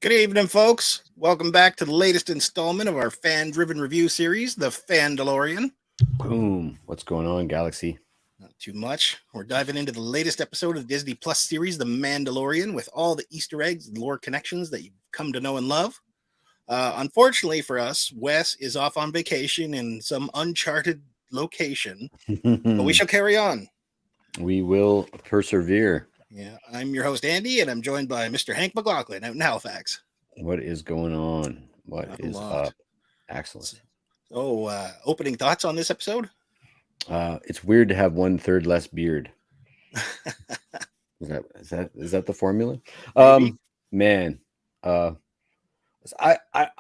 Good evening, folks. Welcome back to the latest installment of our fan-driven review series, the FANdalorian. Boom. What's going on, Galaxy? Not too much. We're diving into the latest episode of the Disney Plus series, The Mandalorian, with all the Easter eggs and lore connections that you've come to know and love. Unfortunately for us, Wes is off on vacation in some uncharted location, but we shall carry on. We will persevere. Yeah, I'm your host, Andy, and I'm joined by Mr. Hank McLaughlin out in Halifax. What is going on? What Not is a lot. up? Excellent. So, opening thoughts on this episode? It's weird to have 1/3 less beard. Is that the formula? Man, I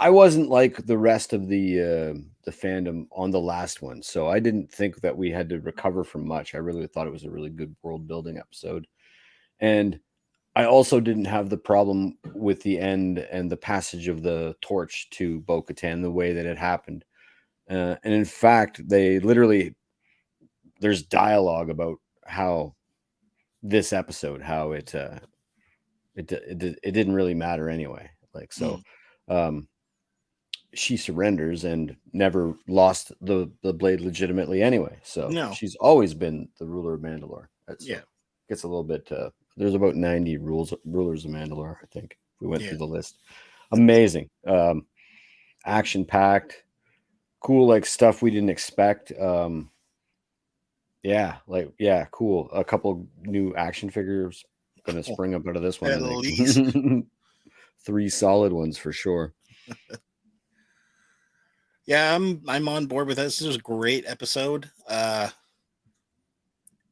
wasn't like the rest of the fandom on the last one, so I didn't think that we had to recover from much. I really thought it was a really good world building episode, and I also didn't have the problem with the end and the passage of the torch to Bo-Katan the way that it happened. And in fact, there's dialogue about how this episode, how it didn't really matter anyway. Like, so she surrenders and never lost the blade legitimately anyway. So No. She's always been the ruler of Mandalore. Yeah. Gets a little bit, there's about 90 rulers of Mandalore, I think. We went through the list. Amazing. Action packed. Cool, like stuff we didn't expect. Cool. A couple new action figures gonna spring up out of this one. At least 3 solid ones for sure. Yeah, I'm on board with this. This was a great episode.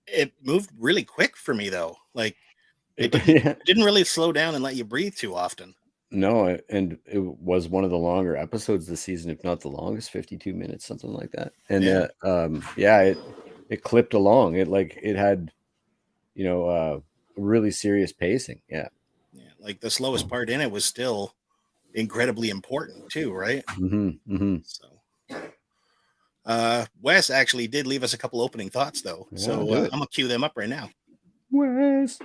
It moved really quick for me though. Like it didn't really slow down and let you breathe too often. No, and it was one of the longer episodes this season, if not the longest, 52 minutes, something like that. And it clipped along. It had, really serious pacing. Yeah. Yeah, like the slowest part in it was still incredibly important too, right? So Wes actually did leave us a couple opening thoughts though. Yeah, so I'm gonna cue them up right now. Wes.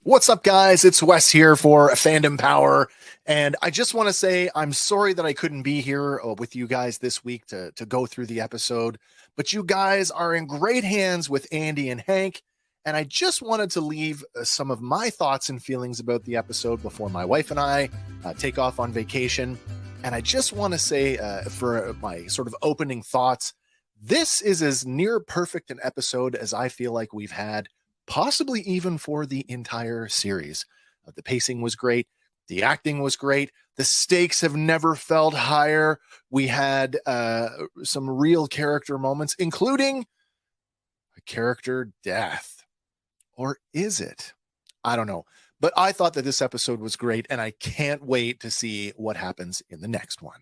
What's up, guys? It's Wes here for Fandom Power, and I just want to say I'm sorry that I couldn't be here with you guys this week to go through the episode, but you guys are in great hands with Andy and Hank, and I just wanted to leave some of my thoughts and feelings about the episode before my wife and I take off on vacation. And I just want to say for my sort of opening thoughts, this is as near perfect an episode as I feel like we've had, possibly even for the entire series. The pacing was great. The acting was great. The stakes have never felt higher. We had some real character moments, including a character death. Or is it? I don't know. But I thought that this episode was great, and I can't wait to see what happens in the next one.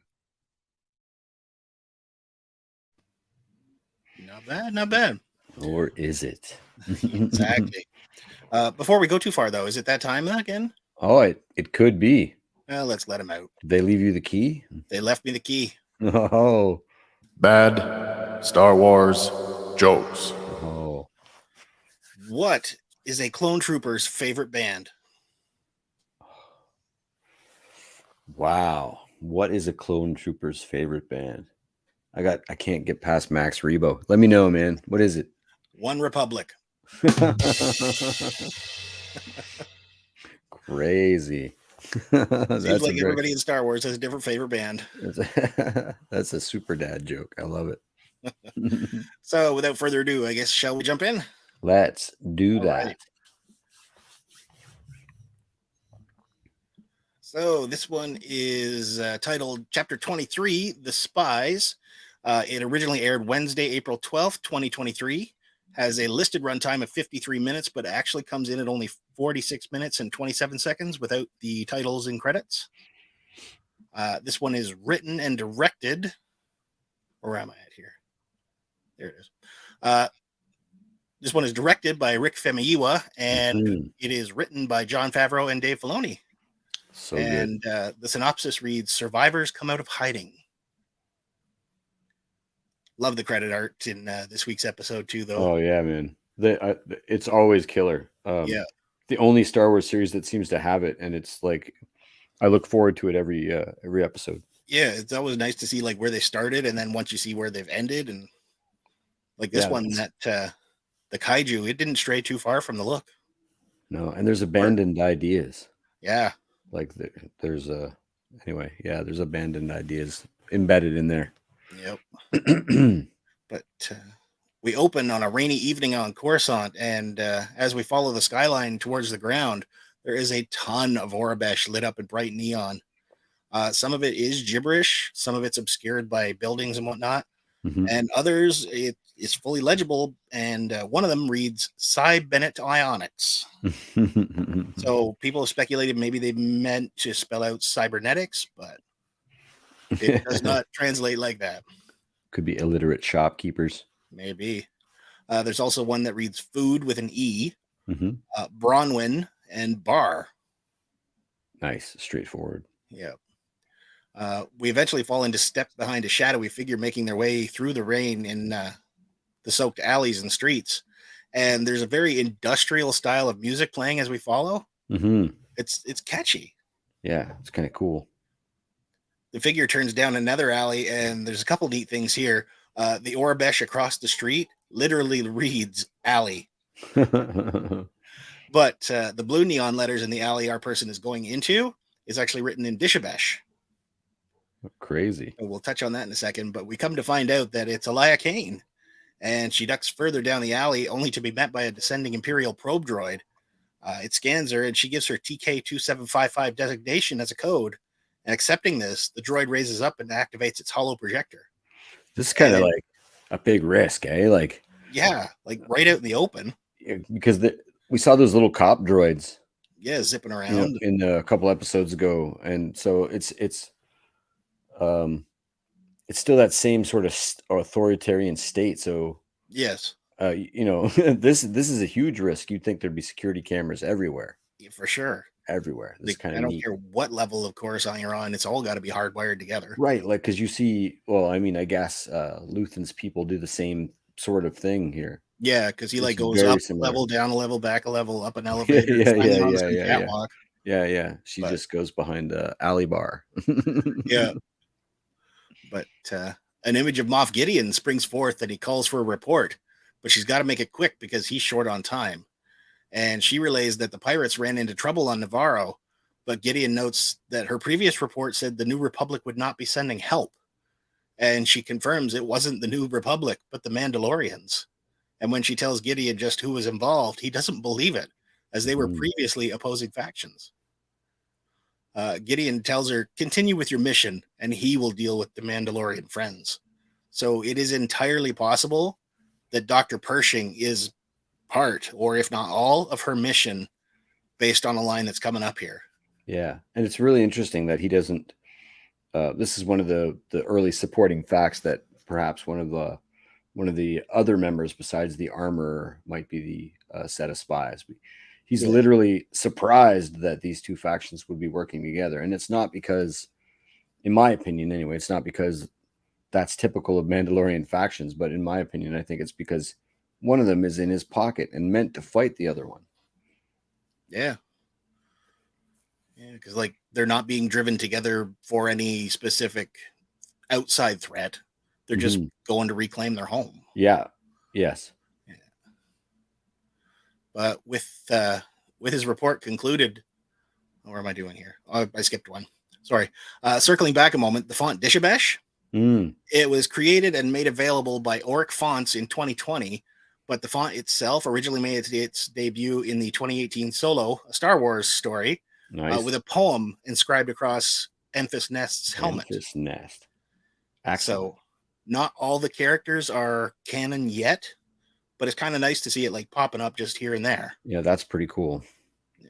Not bad, not bad. Or is it? Exactly. Before we go too far, though, is it that time again? Oh, it could be. Well, let's let them out. Did they leave you the key? They left me the key. Oh. Bad Star Wars jokes. Oh. What is a clone trooper's favorite band? Wow. What is a clone trooper's favorite band? I can't get past Max Rebo. Let me know, man. What is it? One Republic. Crazy. Seems like everybody in Star Wars has a different favorite band. That's a super dad joke. I love it. So without further ado, I guess, shall we jump in? Let's do that. Right. So this one is titled Chapter 23, The Spies. It originally aired Wednesday, April 12th, 2023. Has a listed runtime of 53 minutes, but actually comes in at only 46 minutes and 27 seconds without the titles and credits. This one is written and directed. Where am I at here? There it is. This one is directed by Rick Famuyiwa, and it is written by Jon Favreau and Dave Filoni. So and the synopsis reads, survivors come out of hiding. Love the credit art in this week's episode too, though. Oh yeah, man. It's always killer. Yeah. the only Star Wars series that seems to have it, and it's like I look forward to it every episode. Yeah, it's always nice to see like where they started, and then once you see where they've ended, and like this one that the kaiju, it didn't stray too far from the look. No, and there's abandoned ideas. Yeah, like there's there's abandoned ideas embedded in there. Yep. But we open on a rainy evening on Coruscant, and as we follow the skyline towards the ground, there is a ton of Orabesh lit up in bright neon. Some of it is gibberish, some of it's obscured by buildings and whatnot, and others it is fully legible. And one of them reads Cy Bennett Ionics. So people have speculated maybe they meant to spell out cybernetics, but it does not translate like that. Could be illiterate shopkeepers. Maybe. There's also one that reads food with an E, Bronwyn, and bar. Nice, straightforward. Yeah. We eventually fall into step behind a shadowy figure making their way through the rain in the soaked alleys and streets. And there's a very industrial style of music playing as we follow. It's catchy. Yeah, it's kind of cool. The figure turns down another alley, and there's a couple neat things here. The Orabesh across the street literally reads alley. But the blue neon letters in the alley our person is going into is actually written in Dishabesh. Crazy. So we'll touch on that in a second, but we come to find out that it's Elia Kane, and she ducks further down the alley only to be met by a descending Imperial probe droid. It scans her, and she gives her TK2755 designation as a code. And accepting this, the droid raises up and activates its hollow projector. This is kind of like a big risk, eh? Like, yeah, like right out in the open. Because we saw those little cop droids. Yeah, zipping around in a couple episodes ago, and so it's still that same sort of authoritarian state. So yes, this is a huge risk. You'd think there'd be security cameras everywhere. Yeah, for sure. Everywhere. This I don't care what level of Coruscant you're on, it's all got to be hardwired together. Right. Like, because you see, well, I mean, I guess Luthen's people do the same sort of thing here. Yeah, because he like goes up a level, down a level, back a level, up an elevator. Yeah. She just goes behind the alley bar. Yeah. But an image of Moff Gideon springs forth that he calls for a report, but she's got to make it quick because he's short on time. And she relays that the pirates ran into trouble on Navarro, but Gideon notes that her previous report said the New Republic would not be sending help. And she confirms it wasn't the New Republic, but the Mandalorians. And when she tells Gideon just who was involved, he doesn't believe it, as they were previously opposing factions. Gideon tells her, continue with your mission, and he will deal with the Mandalorian friends. So it is entirely possible that Dr. Pershing is part, or if not all, of her mission based on a line that's coming up here. Yeah, and it's really interesting that he doesn't. This is one of the early supporting facts that perhaps one of the other members besides the armorer might be the set of spies. He's literally surprised that these two factions would be working together, and it's not because, in my opinion, anyway, it's not because that's typical of Mandalorian factions, but in my opinion, I think it's because one of them is in his pocket and meant to fight the other one. Yeah. Yeah, because like they're not being driven together for any specific outside threat. They're just going to reclaim their home. Yeah. Yes. Yeah. But with his report concluded, what am I doing here? Oh, I skipped one. Sorry. Circling back a moment, the font Dishabesh. It was created and made available by Auric Fonts in 2020. But the font itself originally made its debut in the 2018 Solo, a Star Wars story, with a poem inscribed across Enfys Nest's helmet. Enfys Nest. So not all the characters are canon yet, but it's kind of nice to see it like popping up just here and there. Yeah, that's pretty cool. Yeah.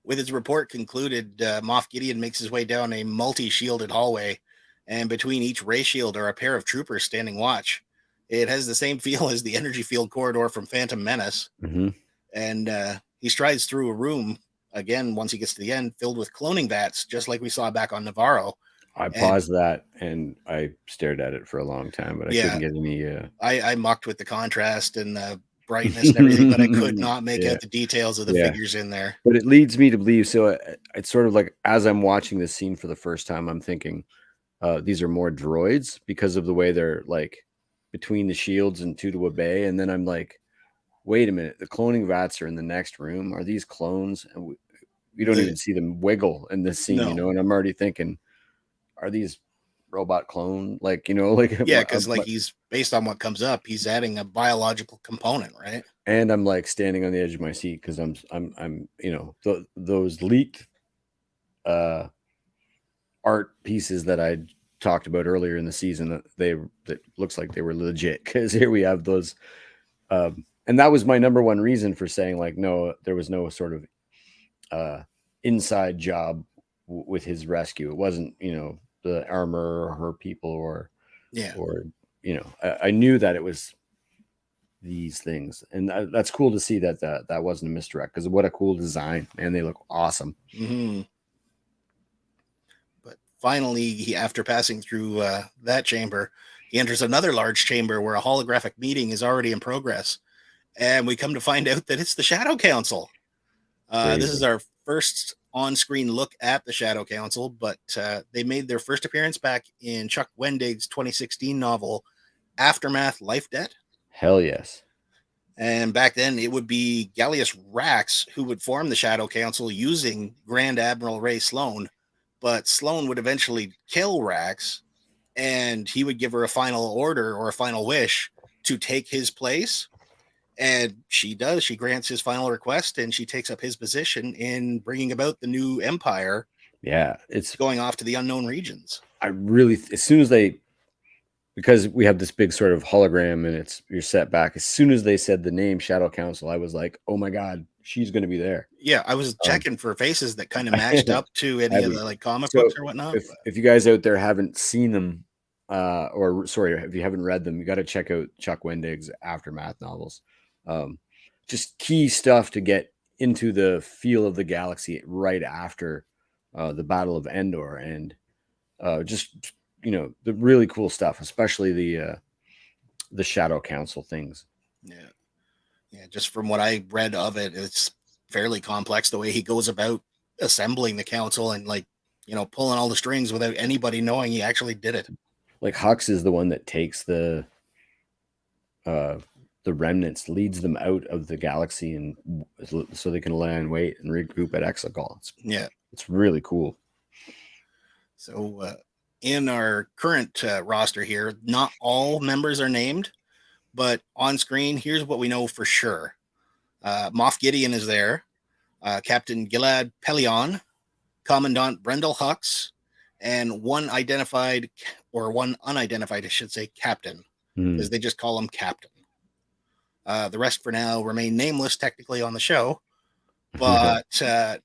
With his report concluded, Moff Gideon makes his way down a multi-shielded hallway, and between each ray shield are a pair of troopers standing watch. It has the same feel as the energy field corridor from Phantom Menace. And he strides through a room, again, once he gets to the end, filled with cloning vats, just like we saw back on Navarro. I paused that, and I stared at it for a long time, but I couldn't get any... I mucked with the contrast and the brightness and everything, but I could not make Yeah. out the details of the Yeah. figures in there. But it leads me to believe. So it's sort of like as I'm watching this scene for the first time, I'm thinking these are more droids because of the way they're like between the shields and Tutua Bay. And then I'm like, wait a minute, the cloning vats are in the next room. Are these clones? And we don't even see them wiggle in this scene, you know? And I'm already thinking, are these robot clone? Like, you know, like, yeah, because like he's based on what comes up, he's adding a biological component, right? and I'm like standing on the edge of my seat because I'm you know, those leaked art pieces that I talked about earlier in the season that looks like they were legit, because here we have those and that was my number one reason for saying like no, there was no sort of inside job with his rescue. It wasn't, you know, the armor or her people or you know, I knew that it was these things, and that's cool to see that wasn't a misdirect, because what a cool design, and they look awesome. But finally, after passing through that chamber, he enters another large chamber where a holographic meeting is already in progress, and we come to find out that it's the Shadow Council. This is our first on-screen look at the Shadow Council, but they made their first appearance back in Chuck Wendig's 2016 novel Aftermath: Life Debt. Hell yes. And back then it would be Gallius Rax who would form the Shadow Council using Grand Admiral Ray Sloan, but Sloan would eventually kill Rax, and he would give her a final order or a final wish to take his place. And she does. She grants his final request, and she takes up his position in bringing about the new empire. Yeah, it's going off to the unknown regions. I really, as soon as they, because we have this big sort of hologram and you're set back, as soon as they said the name Shadow Council, I was like, oh my God, she's going to be there. Yeah, I was checking for faces that kind of matched up to any of the like comic books or whatnot. If you guys out there haven't seen them, or sorry, if you haven't read them, you got to check out Chuck Wendig's Aftermath novels. Just key stuff to get into the feel of the galaxy right after the Battle of Endor, and just, you know, the really cool stuff, especially the Shadow Council things. Yeah, just from what I read of it, it's fairly complex the way he goes about assembling the council and, like, you know, pulling all the strings without anybody knowing he actually did it. Like Hux is the one that takes the remnants, leads them out of the galaxy, and so they can lie in wait and regroup at Exegol. It's really cool. So in our current roster here, not all members are named, but on screen, here's what we know for sure. Moff Gideon is there, Captain Gilad Pelion, Commandant Brendel Hux, and one unidentified, I should say, captain, because they just call him Captain. The rest for now remain nameless technically on the show, but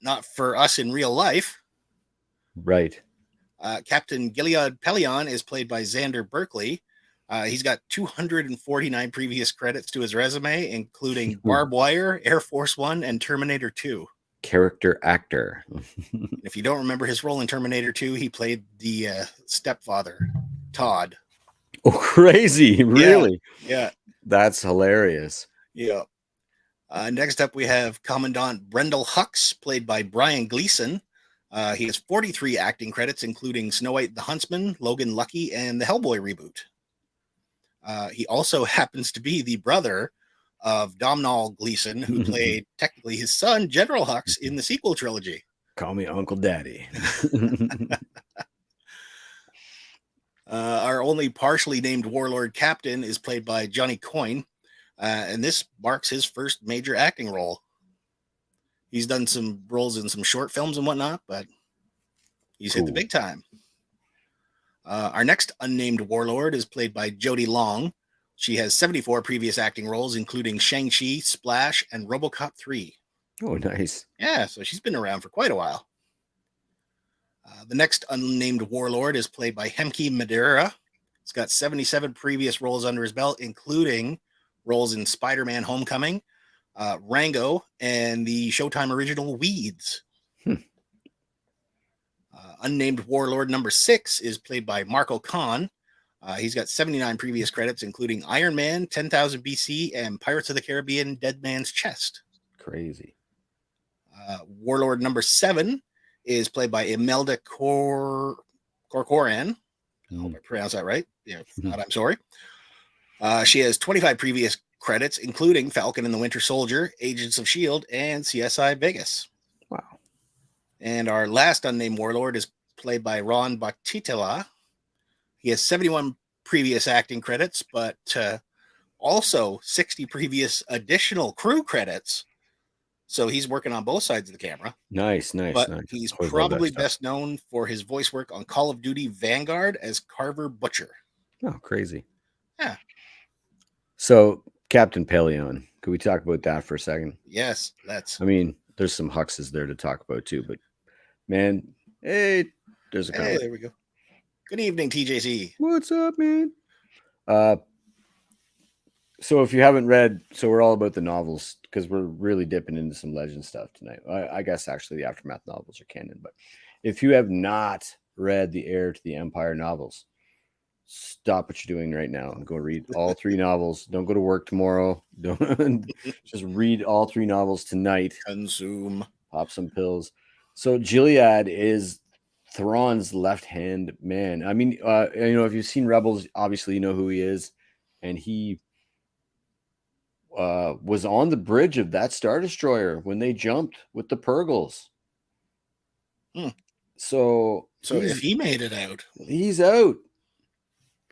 not for us in real life. Right. Captain Gilead Pelion is played by Xander Berkeley. He's got 249 previous credits to his resume, including Barbed Wire, Air Force One, and Terminator 2. Character actor. If you don't remember his role in Terminator 2, he played the stepfather, Todd. Oh, crazy. Really? Yeah. That's hilarious. Yeah. Next up, we have Commandant Brendel Hux, played by Brian Gleason. He has 43 acting credits, including Snow White the Huntsman, Logan Lucky, and the Hellboy reboot. He also happens to be the brother of Domhnall Gleeson, who played technically his son, General Hux, in the sequel trilogy. Call me Uncle Daddy. Our only partially named warlord captain is played by Johnny Coyne, and this marks his first major acting role. He's done some roles in some short films and whatnot, but he's hit the big time. Our next unnamed warlord is played by Jodie Long. She has 74 previous acting roles, including Shang-Chi, Splash, and RoboCop 3. Oh, nice. Yeah, so she's been around for quite a while. The next unnamed warlord is played by Hemke Madeira. He's got 77 previous roles under his belt, including roles in Spider-Man Homecoming, Rango, and the Showtime original Weeds. Unnamed warlord number 6 is played by Marco Khan. He's got 79 previous credits, including Iron Man, 10,000 BC, and Pirates of the Caribbean, Dead Man's Chest. Crazy. Warlord number 7 is played by Imelda Corcoran. I hope I pronounced that right. Yeah, if not, I'm sorry. She has 25 previous credits, including Falcon and the Winter Soldier, Agents of S.H.I.E.L.D., and CSI Vegas. Wow. And our last unnamed warlord is played by Ron Batitela. He has 71 previous acting credits, but also 60 previous additional crew credits. So he's working on both sides of the camera. Nice. But he's Always love that probably stuff. best known for his voice work on Call of Duty Vanguard as Carver Butcher. Oh, crazy. Yeah. So Captain Pelion, could we talk about that for a second? Yes, that's. I mean, there's some Huxes there to talk about too, but man, hey, there's a Hey, comment. there we go. Good evening, TJC. What's up, man? So if you haven't read, so we're all about the novels because we're really dipping into some legend stuff tonight. I guess actually the Aftermath novels are canon, but if you have not read the Heir to the Empire novels, stop what you're doing right now and go read all 3 novels. Don't go to work tomorrow. Don't just read all 3 novels tonight. Consume. Pop some pills. So Gilead is Thrawn's left-hand man. I mean, if you've seen Rebels, obviously you know who he is, and he was on the bridge of that Star Destroyer when they jumped with the Purgles. So if he made it out, he's out.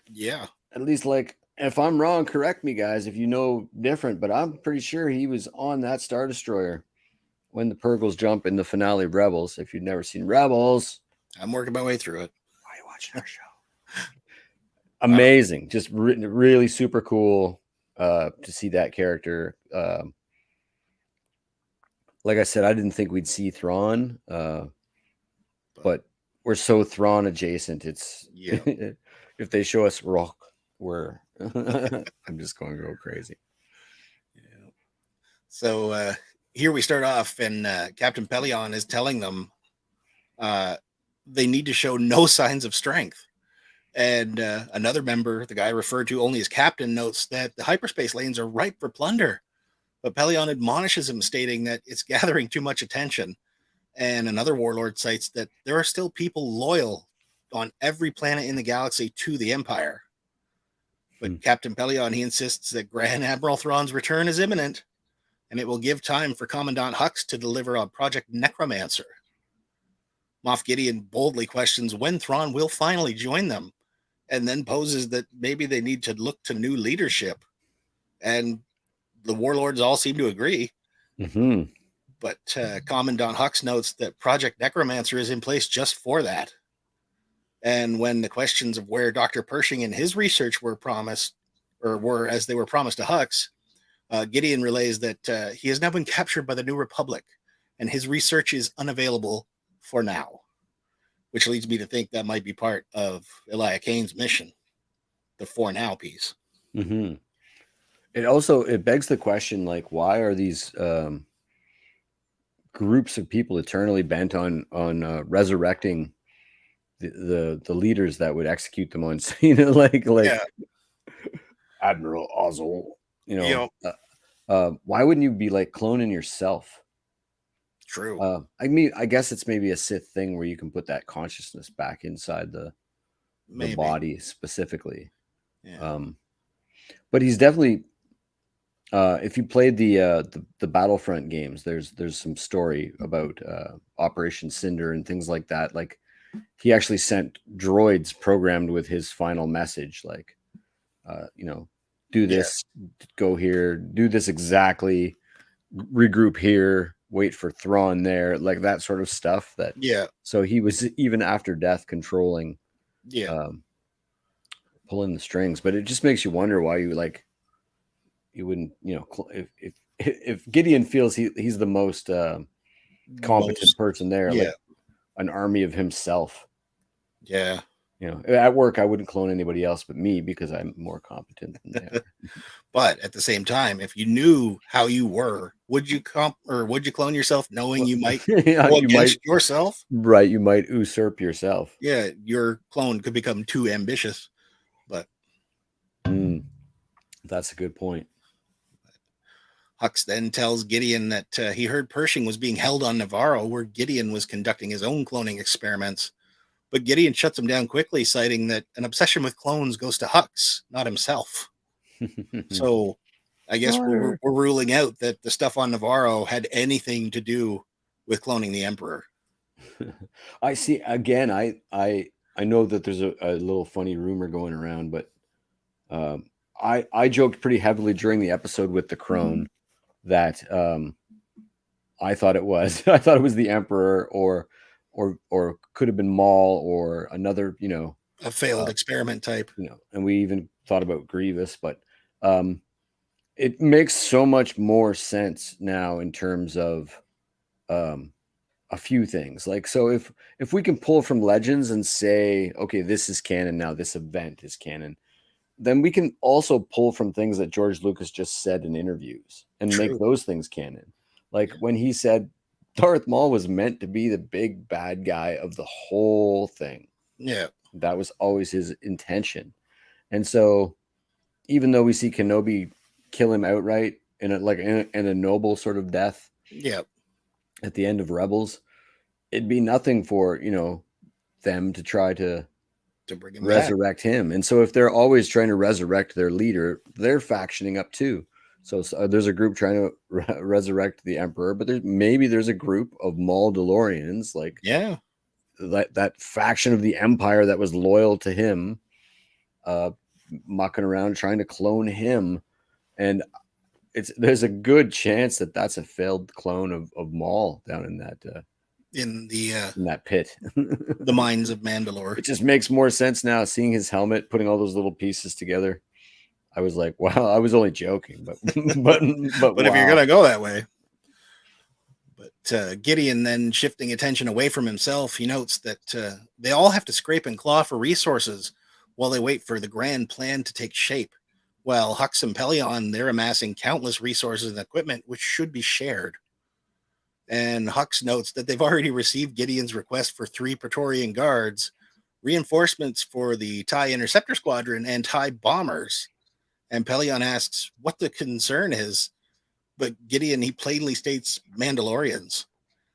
Yeah. At least, like, if I'm wrong, correct me, guys, if you know different, but I'm pretty sure he was on that Star Destroyer when the Purgles jump in the finale of Rebels. If you've never seen Rebels, I'm working my way through it. Why are you watching our show? Amazing. Just really super cool to see that character. Like I said, I didn't think we'd see Thrawn, but we're so Thrawn adjacent. It's if they show us Rock, we're I'm just going to go crazy. Yeah. So here we start off, and Captain Pelion is telling them they need to show no signs of strength. And another member, the guy referred to only as Captain, notes that the hyperspace lanes are ripe for plunder. But Pelion admonishes him, stating that it's gathering too much attention. And another warlord cites that there are still people loyal on every planet in the galaxy to the Empire. But Captain Pelion, he insists that Grand Admiral Thrawn's return is imminent, and it will give time for Commandant Hux to deliver on Project Necromancer. Moff Gideon boldly questions when Thrawn will finally join them, and then poses that maybe they need to look to new leadership. And the warlords all seem to agree. Mm-hmm. But Commandant Hux notes that Project Necromancer is in place just for that. And when the questions of where Dr. Pershing and his research were promised, or were as they were promised to Hux, Gideon relays that he has now been captured by the New Republic, and his research is unavailable for now, which leads me to think that might be part of Elia Kane's mission, the for now piece. Mm-hmm. It begs the question, like, why are these groups of people eternally bent on resurrecting the leaders that would execute them on, Admiral Ozzel, why wouldn't you be like cloning yourself? True. I mean, I guess it's maybe a Sith thing where you can put that consciousness back inside the body specifically. Yeah. But he's definitely, if you played the Battlefront games, there's some story about Operation Cinder and things like that. Like, he actually sent droids programmed with his final message, like, do this, go here, do this exactly, regroup here, wait for Thrawn there, like that sort of stuff. So he was, even after death, controlling, pulling the strings. But it just makes you wonder why you wouldn't, if Gideon feels he's the most competent person there, like an army of himself. Yeah. At work, I wouldn't clone anybody else but me because I'm more competent than they are. But at the same time, if you knew how you were, would you clone yourself knowing you might go against yourself? Right. You might usurp yourself. Yeah. Your clone could become too ambitious, but That's a good point. Hux then tells Gideon that he heard Pershing was being held on Navarro, where Gideon was conducting his own cloning experiments. But Gideon shuts him down quickly, citing that an obsession with clones goes to Hux, not himself. So I guess we're ruling out that the stuff on Navarro had anything to do with cloning the Emperor. I see. Again, I know that there's a little funny rumor going around, but I joked pretty heavily during the episode with the crone that I thought it was the Emperor or could have been Maul or another, a failed experiment type. And we even thought about Grievous, but it makes so much more sense now in terms of a few things. Like, so if we can pull from Legends and say, okay, this is canon now, this event is canon, then we can also pull from things that George Lucas just said in interviews and make those things canon. Like when he said Darth Maul was meant to be the big bad guy of the whole thing. Yeah. That was always his intention. And so even though we see Kenobi kill him outright in a noble sort of death. Yeah. At the end of Rebels, it'd be nothing for, them to try to bring him resurrect him. And so if they're always trying to resurrect their leader, they're factioning up too. So there's a group trying to resurrect the Emperor, but there's a group of Mandalorians, like that faction of the Empire that was loyal to him, mucking around trying to clone him. And there's a good chance that that's a failed clone of Maul down in that in that pit. The mines of Mandalore. It just makes more sense now, seeing his helmet, putting all those little pieces together. I was like, wow, I was only joking, but but if you're gonna go that way. But Gideon then, shifting attention away from himself, he notes that they all have to scrape and claw for resources while they wait for the grand plan to take shape. While Hux and Pelion, they're amassing countless resources and equipment which should be shared. And Hux notes that they've already received Gideon's request for 3 Praetorian guards, reinforcements for the TIE Interceptor Squadron, and TIE bombers. And Pelion asks what the concern is, but Gideon, he plainly states Mandalorians.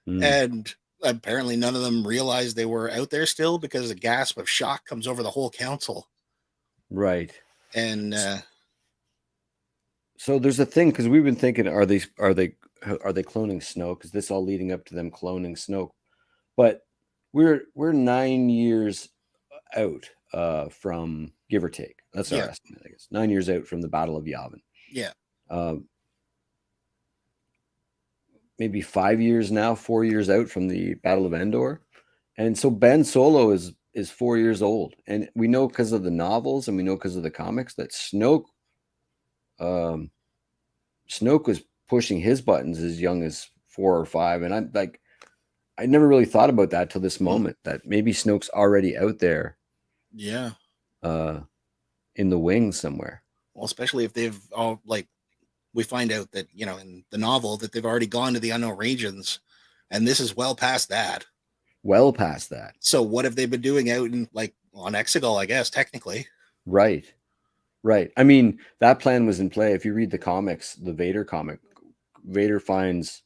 And apparently none of them realized they were out there still, because a gasp of shock comes over the whole council. Right. And so there's a thing, because we've been thinking, are they cloning Snoke? Because this all leading up to them cloning Snoke, but we're 9 years out from, give or take. That's our estimate, I guess. 9 years out from the Battle of Yavin. Yeah. Maybe 5 years now, 4 years out from the Battle of Endor, and so Ben Solo is 4 years old, and we know because of the novels and we know because of the comics that Snoke was pushing his buttons as young as 4 or 5. And I'm like, I never really thought about that till this moment, that maybe Snoke's already out there. Yeah. In the wings somewhere. Well, especially if they've all, like, we find out that, in the novel that they've already gone to the unknown regions, and this is well past that. Well past that. So what have they been doing out in, like, on Exegol, I guess, technically? Right. I mean, that plan was in play. If you read the comics, the Vader comic, Vader finds,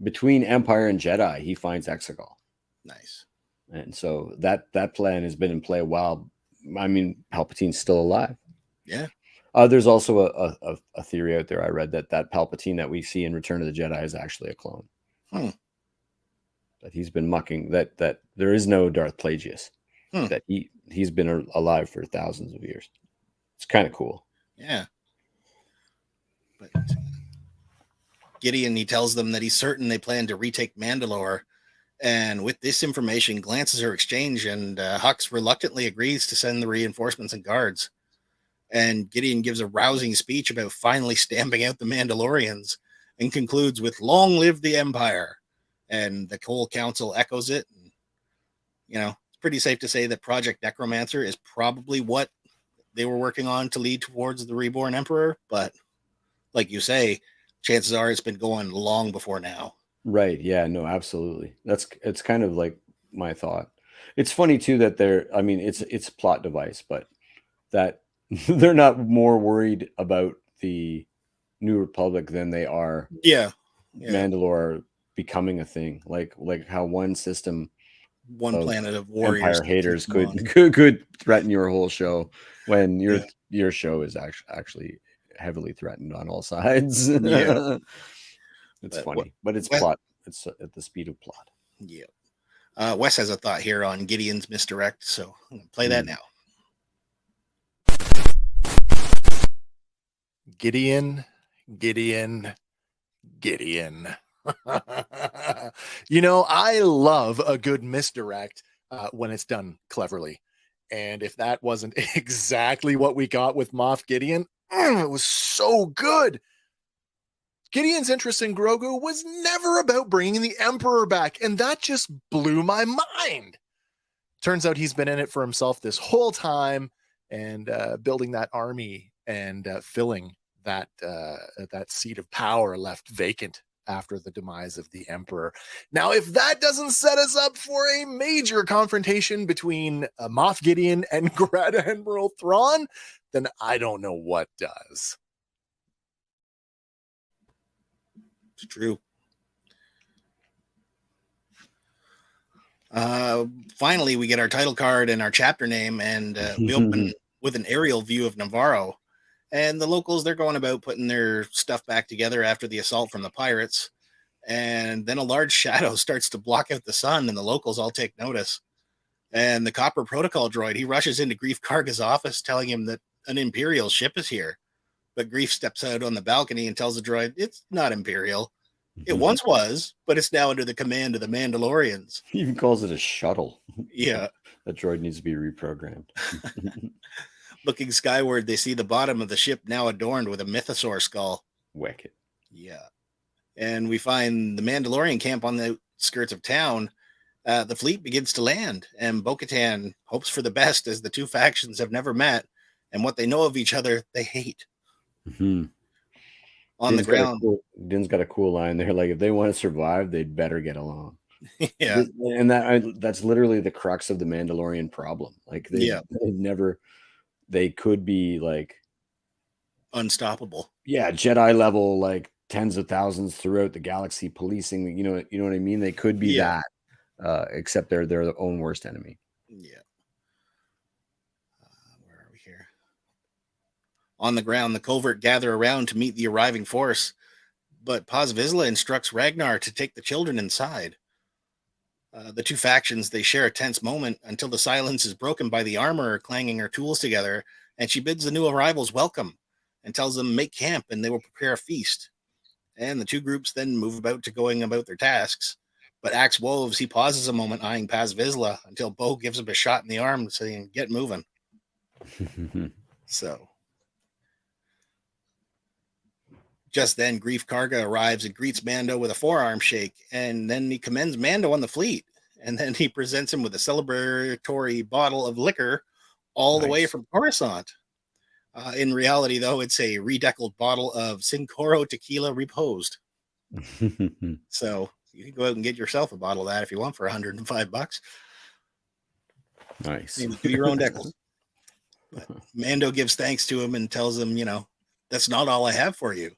between Empire and Jedi, he finds Exegol. Nice. And so that plan has been in play while, I mean, Palpatine's still alive. Yeah. There's also a theory out there I read that Palpatine that we see in Return of the Jedi is actually a clone. That he's been mucking, that there is no Darth Plagueis. That he's been alive for thousands of years. It's kind of cool. Yeah. But Gideon, he tells them that he's certain they plan to retake Mandalore. And with this information, glances are exchanged, and Hux reluctantly agrees to send the reinforcements and guards. And Gideon gives a rousing speech about finally stamping out the Mandalorians, and concludes with "Long live the Empire." And the whole council echoes it. And, it's pretty safe to say that Project Necromancer is probably what they were working on to lead towards the reborn Emperor. But like you say, chances are it's been going long before now. Right. Yeah, no, absolutely. It's kind of like my thought. It's funny too that it's a plot device, but that they're not more worried about the New Republic than they are Yeah. Mandalore becoming a thing. Like how one system One of planet of warriors Empire haters keeps them on. could threaten your whole show when your show is actually heavily threatened on all sides. Yeah. It's But funny, but it's Wes- plot. It's at the speed of plot. Yeah. Wes has a thought here on Gideon's misdirect, so I'm gonna play that now. Gideon. You know, I love a good misdirect when it's done cleverly. And if that wasn't exactly what we got with Moff Gideon, it was so good. Gideon's interest in Grogu was never about bringing the Emperor back, and that just blew my mind. Turns out he's been in it for himself this whole time, and building that army and filling that seat of power left vacant after the demise of the Emperor. Now, if that doesn't set us up for a major confrontation between Moff Gideon and Grand Admiral Thrawn, then I don't know what does. It's true. Finally, we get our title card and our chapter name, and we open with an aerial view of Navarro. And the locals, they're going about putting their stuff back together after the assault from the pirates. And then a large shadow starts to block out the sun, and the locals all take notice. And the Copper Protocol droid, he rushes into Grief Karga's office, telling him that an Imperial ship is here. But Grief steps out on the balcony and tells the droid, it's not Imperial. It once was, but it's now under the command of the Mandalorians. He even calls it a shuttle. Yeah. That droid needs to be reprogrammed. Looking skyward, they see the bottom of the ship now adorned with a mythosaur skull. Wicked. Yeah. And we find the Mandalorian camp on the skirts of town. The fleet begins to land, and Bo-Katan hopes for the best as the two factions have never met, and what they know of each other, they hate. Mm-hmm. On the ground. Din's got a cool line there. Like, if they want to survive, they'd better get along. Yeah. And that's literally the crux of the Mandalorian problem. Like, they could be like unstoppable. Yeah, Jedi level, like tens of thousands throughout the galaxy policing, you know what I mean? They could be that, except they're their own worst enemy. Yeah. Where are we here? On the ground, the covert gather around to meet the arriving force, but Paz Vizsla instructs Ragnar to take the children inside. The two factions, they share a tense moment until the silence is broken by the armorer clanging her tools together, and she bids the new arrivals welcome and tells them make camp and they will prepare a feast. And the two groups then move about to going about their tasks. But Axe Woves, he pauses a moment eyeing Paz Vizsla until Bo gives him a shot in the arm saying, get moving. So just then, Grief Karga arrives and greets Mando with a forearm shake, and then he commends Mando on the fleet, and then he presents him with a celebratory bottle of liquor all the way from Coruscant. In reality, though, it's a redeckled bottle of Sincoro tequila reposed. So you can go out and get yourself a bottle of that if you want for $105. Nice. Maybe do your own decals. But Mando gives thanks to him and tells him, that's not all I have for you.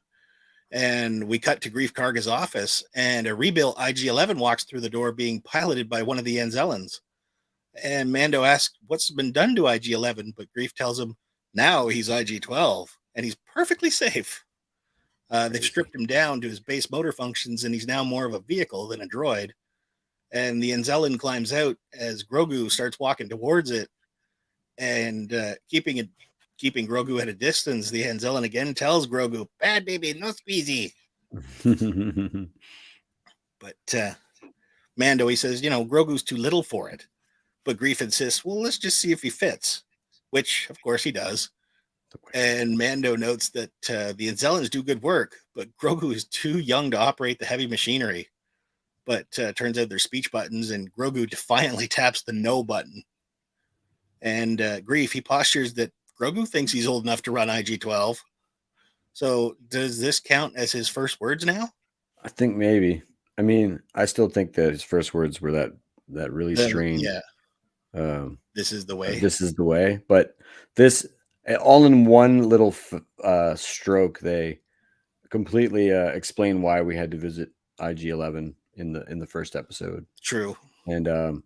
And we cut to Grief Karga's office, and a rebuilt IG-11 walks through the door being piloted by one of the Anzellans. And Mando asks what's been done to IG-11, but Grief tells him now he's IG-12, and he's perfectly safe. They've stripped him down to his base motor functions, and he's now more of a vehicle than a droid. And the Anzellan climbs out as Grogu starts walking towards it, and keeping Grogu at a distance, the Anzellan again tells Grogu, bad baby, no squeezy. But Mando, he says, Grogu's too little for it. But Grief insists, well, let's just see if he fits, which, of course, he does. And Mando notes that the Anzellans do good work, but Grogu is too young to operate the heavy machinery. But turns out they're speech buttons, and Grogu defiantly taps the no button. And Grief, he postures that Grogu thinks he's old enough to run IG-12. So does this count as his first words now? I think maybe. I mean, I still think that his first words were that really strange. Yeah. This is the way. This is the way. But this, all in one little stroke, they completely explain why we had to visit IG-11 in the first episode. True. And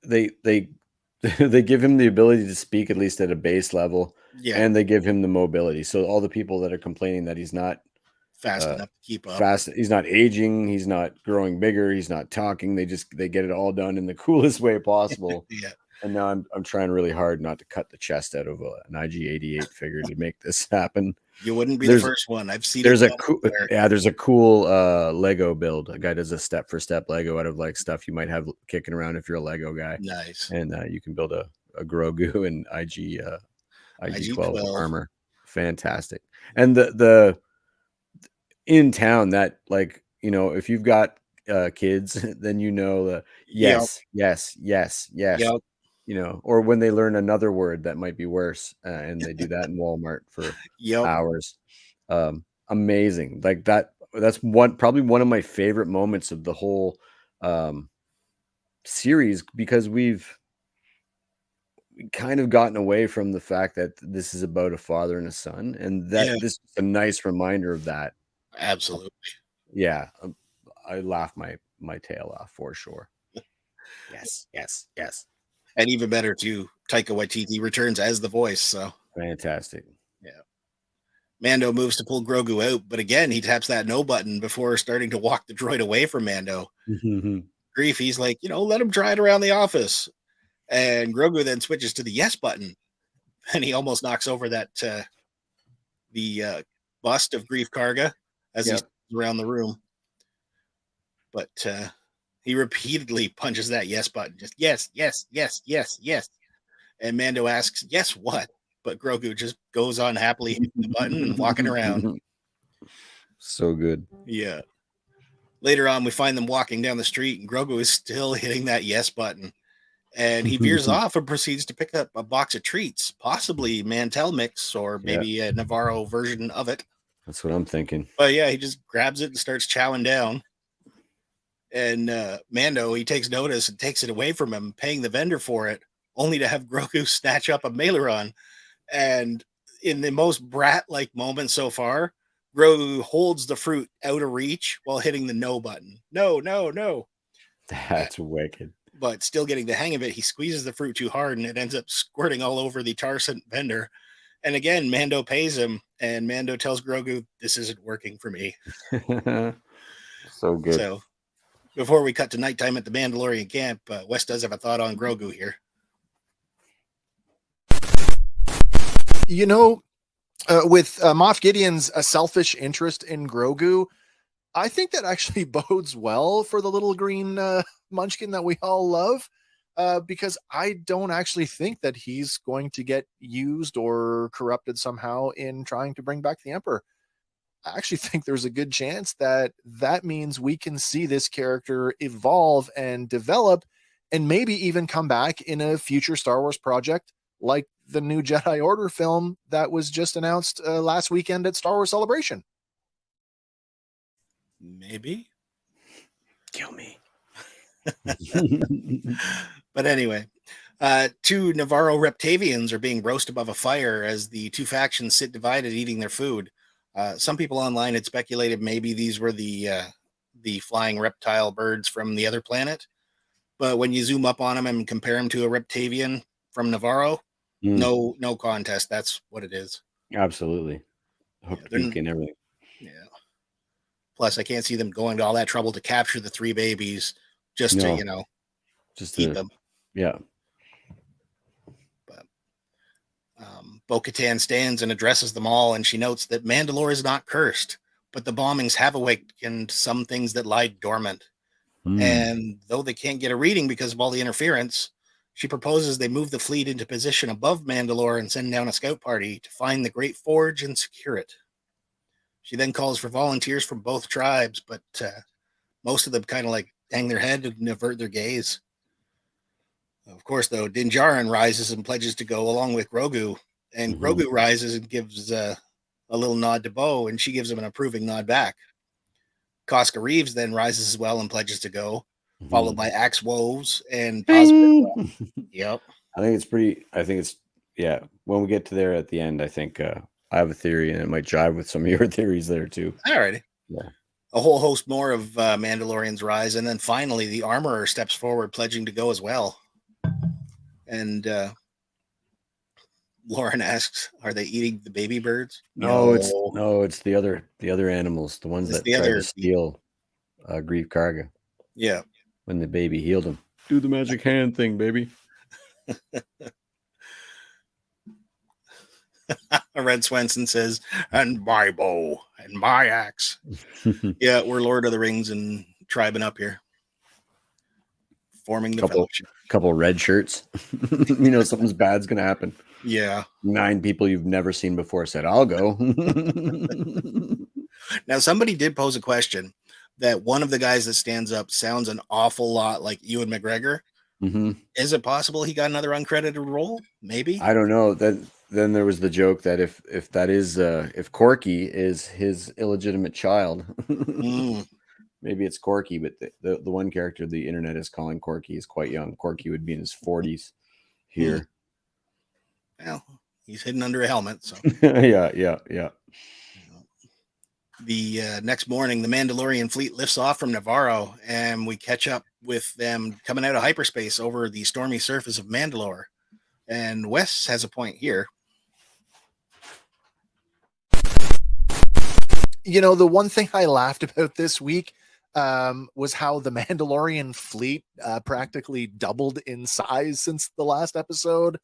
they they give him the ability to speak at least at a base level, Yeah. and they give him the mobility. So all the people that are complaining that he's not Fast enough to keep up. he's not aging, he's not growing bigger, he's not talking. They get it all done in the coolest way possible. Yeah. And now I'm trying really hard not to cut the chest out of an IG-88 figure to make this happen. You wouldn't be the first one. I've seen there's it. There's a cool Lego build. A guy does a step for step Lego out of like stuff you might have kicking around if you're a Lego guy. Nice. And you can build a Grogu and IG-12 armor. Fantastic. And the in town that, like, you know, if you've got kids, then you know yes. Yep. You know, or when they learn another word that might be worse, and they do that in Walmart for hours. Amazing. Like that's probably one of my favorite moments of the whole series, because we've kind of gotten away from the fact that this is about a father and a son, and that this is a nice reminder of that. Absolutely. Yeah. I laughed my tail off for sure. Yes. And even better too, Taika Waititi returns as the voice. So fantastic. Yeah. Mando moves to pull Grogu out, but again, he taps that no button before starting to walk the droid away from Mando. Grief, he's like, let him try it around the office. And Grogu then switches to the yes button. And he almost knocks over that the bust of Grief Karga as he's around the room. But he repeatedly punches that yes button. Just yes. And Mando asks, yes, what? But Grogu just goes on happily hitting the button and walking around. So good. Yeah. Later on, we find them walking down the street, and Grogu is still hitting that yes button. And he veers off and proceeds to pick up a box of treats, possibly Mantel mix or maybe a Navarro version of it. That's what I'm thinking. But yeah, he just grabs it and starts chowing down. And Mando, he takes notice and takes it away from him, paying the vendor for it, only to have Grogu snatch up a Maileron. And in the most brat-like moment so far, Grogu holds the fruit out of reach while hitting the no button. No. That's wicked. But still getting the hang of it, he squeezes the fruit too hard and it ends up squirting all over the Tarsant vendor. And again, Mando pays him, and Mando tells Grogu, this isn't working for me. So good. So before we cut to nighttime at the Mandalorian camp, Wes does have a thought on Grogu here. With Moff Gideon's selfish interest in Grogu, I think that actually bodes well for the little green munchkin that we all love, because I don't actually think that he's going to get used or corrupted somehow in trying to bring back the Emperor. I actually think there's a good chance that means we can see this character evolve and develop, and maybe even come back in a future Star Wars project like the new Jedi Order film that was just announced last weekend at Star Wars Celebration. Maybe. Kill me. But anyway, two Navarro Reptavians are being roasted above a fire as the two factions sit divided eating their food. Some people online had speculated maybe these were the flying reptile birds from the other planet. But when you zoom up on them and compare them to a Reptavian from Navarro, no contest. That's what it is. Absolutely. Hook beak and everything. Yeah. Plus, I can't see them going to all that trouble to capture the three babies just to, just eat them. Yeah. But Bo-Katan stands and addresses them all, and she notes that Mandalore is not cursed, but the bombings have awakened some things that lie dormant. And though they can't get a reading because of all the interference, she proposes they move the fleet into position above Mandalore and send down a scout party to find the Great Forge and secure it. She then calls for volunteers from both tribes, but most of them kind of like hang their head and avert their gaze. Of course, though, Din Djarin rises and pledges to go along with Grogu, and Grogu rises and gives a little nod to Bo, and she gives him an approving nod back. Koska Reeves then rises as well and pledges to go, followed by Axe Woves and Yep. I think it's yeah, when we get to there at the end, I think I have a theory, and it might jive with some of your theories there too. All righty. Yeah. A whole host more of Mandalorians rise, and then finally the armorer steps forward, pledging to go as well. And Lauren asks, "Are they eating the baby birds?" No, it's the other animals, the ones It's that the tried other to steal Grief Karga Yeah. when the baby healed him. Do the magic hand thing, baby. Red Swenson says, "And my bow and my axe." Yeah, we're Lord of the Rings and tribing up here, forming the fellowship. Couple red shirts. You know something's bad's gonna happen. Yeah. 9 people you've never seen before said, "I'll go." Now, somebody did pose a question that one of the guys that stands up sounds an awful lot like Ewan McGregor. Mm-hmm. Is it possible he got another uncredited role? Maybe. I don't know. Then there was the joke that if that is if Corky is his illegitimate child, maybe it's Corky. But the one character the internet is calling Corky is quite young. Corky would be in his 40s here. Well, he's hidden under a helmet. So yeah. The next morning, the Mandalorian fleet lifts off from Navarro, and we catch up with them coming out of hyperspace over the stormy surface of Mandalore. And Wes has a point here. You know, the one thing I laughed about this week was how the Mandalorian fleet practically doubled in size since the last episode.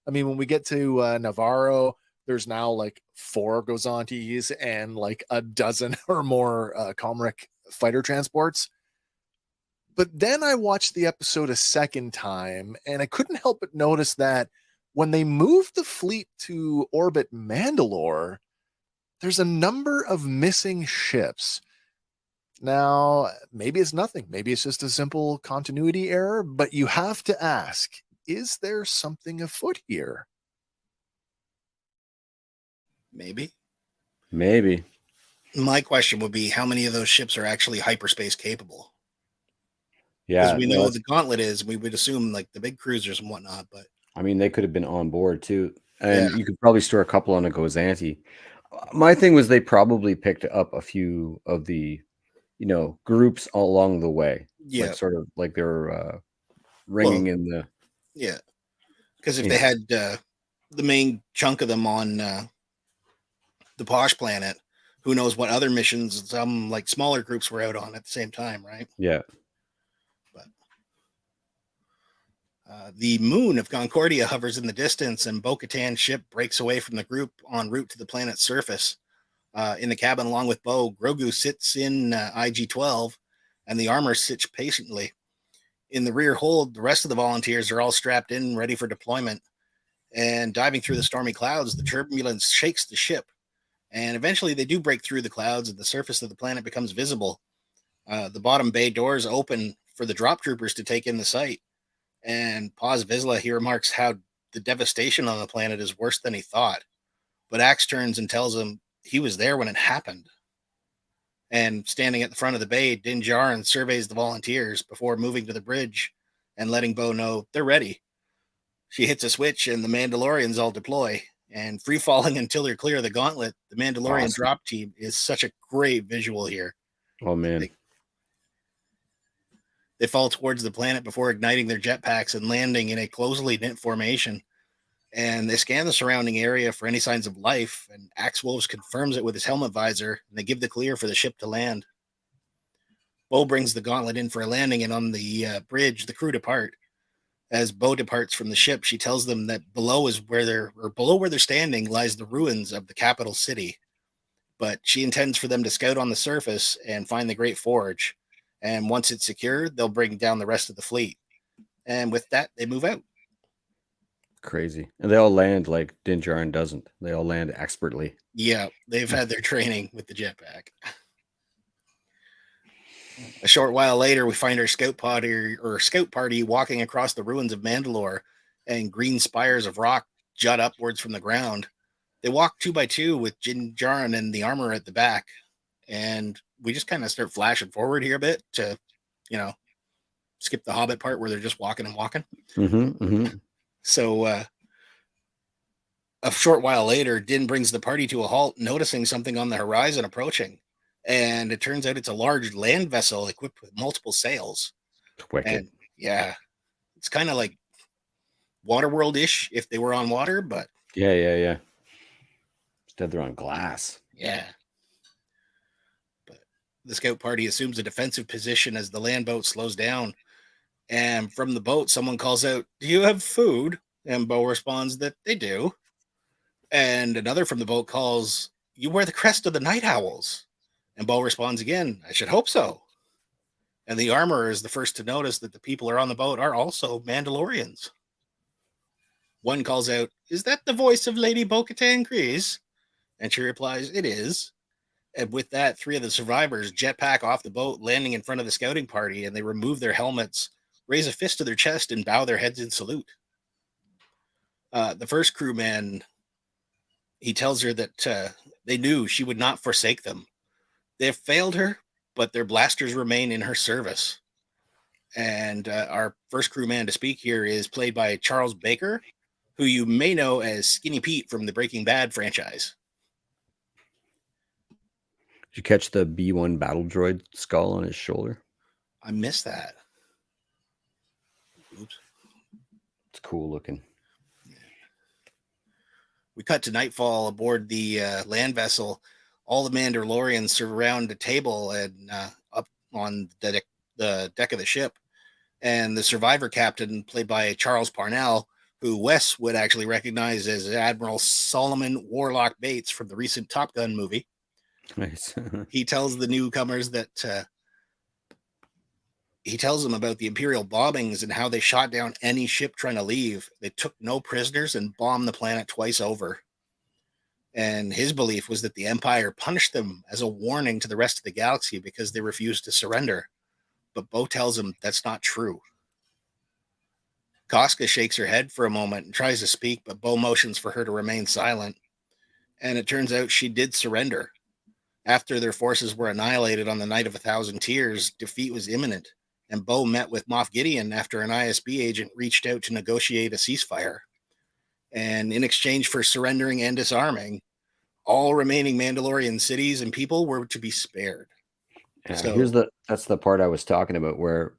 I mean, when we get to Navarro, there's now like 4 Gozantis and like a dozen or more Comric fighter transports. But then I watched the episode a second time, and I couldn't help but notice that when they moved the fleet to orbit Mandalore, there's a number of missing ships. Now, maybe it's nothing. Maybe it's just a simple continuity error, but you have to ask, is there something afoot here? Maybe. My question would be, how many of those ships are actually hyperspace capable? Yeah, because we know what the Gauntlet is. We would assume like the big cruisers and whatnot, but I mean, they could have been on board too, and you could probably store a couple on a Gozanti. My thing was they probably picked up a few of the, groups along the way. Yeah, like, sort of like they were ringing in the. Yeah, because if they had the main chunk of them on the Posh planet, who knows what other missions some like smaller groups were out on at the same time, right? Yeah. But the moon of Concordia hovers in the distance, and Bo-Katan's ship breaks away from the group en route to the planet's surface. In the cabin, along with Bo, Grogu sits in IG-12, and the armor sits patiently. In the rear hold, the rest of the volunteers are all strapped in, ready for deployment. And diving through the stormy clouds, the turbulence shakes the ship. And eventually they do break through the clouds, and the surface of the planet becomes visible. The bottom bay doors open for the drop troopers to take in the sight. And Paz Vizsla, he remarks how the devastation on the planet is worse than he thought. But Axe turns and tells him he was there when it happened. And standing at the front of the bay, Din Djarin surveys the volunteers before moving to the bridge and letting Bo know they're ready. She hits a switch and the Mandalorians all deploy. And free falling until they're clear of the gauntlet, the Mandalorian drop team is such a great visual here. Oh, man. They fall towards the planet before igniting their jetpacks and landing in a closely knit formation. And they scan the surrounding area for any signs of life, and Axe Wolves confirms it with his helmet visor, and they give the clear for the ship to land. Bo brings the gauntlet in for a landing, and on the bridge, the crew depart. As Bo departs from the ship, she tells them that below where they're standing lies the ruins of the capital city. But she intends for them to scout on the surface and find the Great Forge. And once it's secure, they'll bring down the rest of the fleet. And with that, they move out. Crazy. And they all land like Din Djarin doesn't. They all land expertly. Yeah, they've had their training with the jetpack. A short while later, we find our scout party walking across the ruins of Mandalore, and green spires of rock jut upwards from the ground. They walk 2 by 2 with Din Djarin and the armor at the back, and we just kind of start flashing forward here a bit to, skip the Hobbit part where they're just walking and walking. Mm-hmm, mm-hmm. So A short while later, Din brings the party to a halt, noticing something on the horizon approaching. And it turns out it's a large land vessel equipped with multiple sails. Wicked. And yeah, it's kind of like Waterworld-ish if they were on water, but Yeah. Instead, they're on glass. yeah. But the scout party assumes a defensive position as the land boat slows down. And from the boat, someone calls out, "Do you have food?" And Bo responds that they do. And another from the boat calls, "You wear the crest of the Night Owls." And Bo responds again, "I should hope so." And the armorer is the first to notice that the people are on the boat are also Mandalorians. One calls out, "Is that the voice of Lady Bo-Katan Kryze?" And she replies, "It is." And with that, three of the survivors jetpack off the boat, landing in front of the scouting party, and they remove their helmets, raise a fist to their chest, and bow their heads in salute. The first crewman, he tells her that they knew she would not forsake them. They have failed her, but their blasters remain in her service. And our first crewman to speak here is played by Charles Baker, who you may know as Skinny Pete from the Breaking Bad franchise. Did you catch the B-1 battle droid skull on his shoulder? I missed that. Oops. It's cool looking. We cut to nightfall aboard the land vessel. All the Mandalorians surround a table and up on the deck of the ship. And the survivor captain, played by Charles Parnell, who Wes would actually recognize as Admiral Solomon Warlock Bates from the recent Top Gun movie. Nice. He tells the newcomers that he tells them about the Imperial bombings and how they shot down any ship trying to leave. They took no prisoners and bombed the planet twice over. And his belief was that the Empire punished them as a warning to the rest of the galaxy because they refused to surrender. But Bo tells him that's not true. Casca shakes her head for a moment and tries to speak, but Bo motions for her to remain silent. And it turns out she did surrender. After their forces were annihilated on the Night of 1,000 Tears, defeat was imminent, and Bo met with Moff Gideon after an ISB agent reached out to negotiate a ceasefire. And in exchange for surrendering and disarming, all remaining Mandalorian cities and people were to be spared. Yeah, So that's the part I was talking about where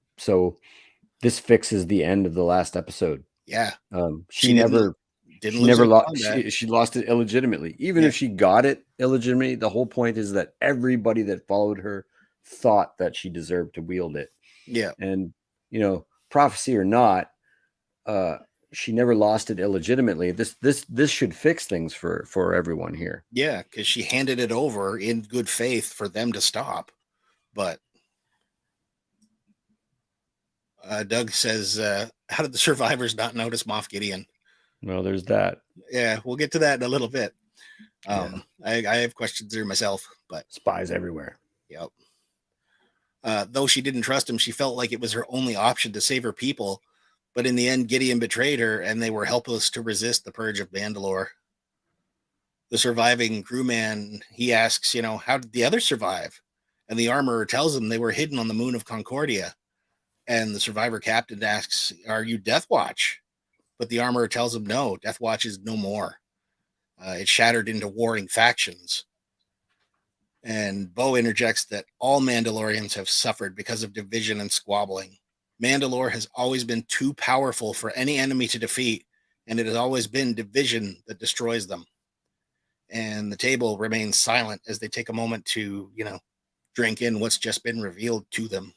this fixes the end of the last episode. yeah, She never lose her combat. she lost it illegitimately. Even Yeah. if she got it illegitimately, the whole point is that everybody that followed her thought that she deserved to wield it. Yeah. And prophecy or not, she never lost it illegitimately. This should fix things for everyone here. Yeah, because she handed it over in good faith for them to stop. But Doug says, how did the survivors not notice Moff Gideon? Well, there's that. Yeah, we'll get to that in a little bit. I have questions there myself, but spies everywhere. Yep. Though she didn't trust him, she felt like it was her only option to save her people. But in the end, Gideon betrayed her, and they were helpless to resist the purge of Mandalore. The surviving crewman, he asks, how did the others survive? And the armorer tells him they were hidden on the moon of Concordia. And the survivor captain asks, "Are you Death Watch?" But the armorer tells him, no, Death Watch is no more. It shattered into warring factions. And Bo interjects that all Mandalorians have suffered because of division and squabbling. Mandalore has always been too powerful for any enemy to defeat, and it has always been division that destroys them. And the table remains silent as they take a moment to, drink in what's just been revealed to them.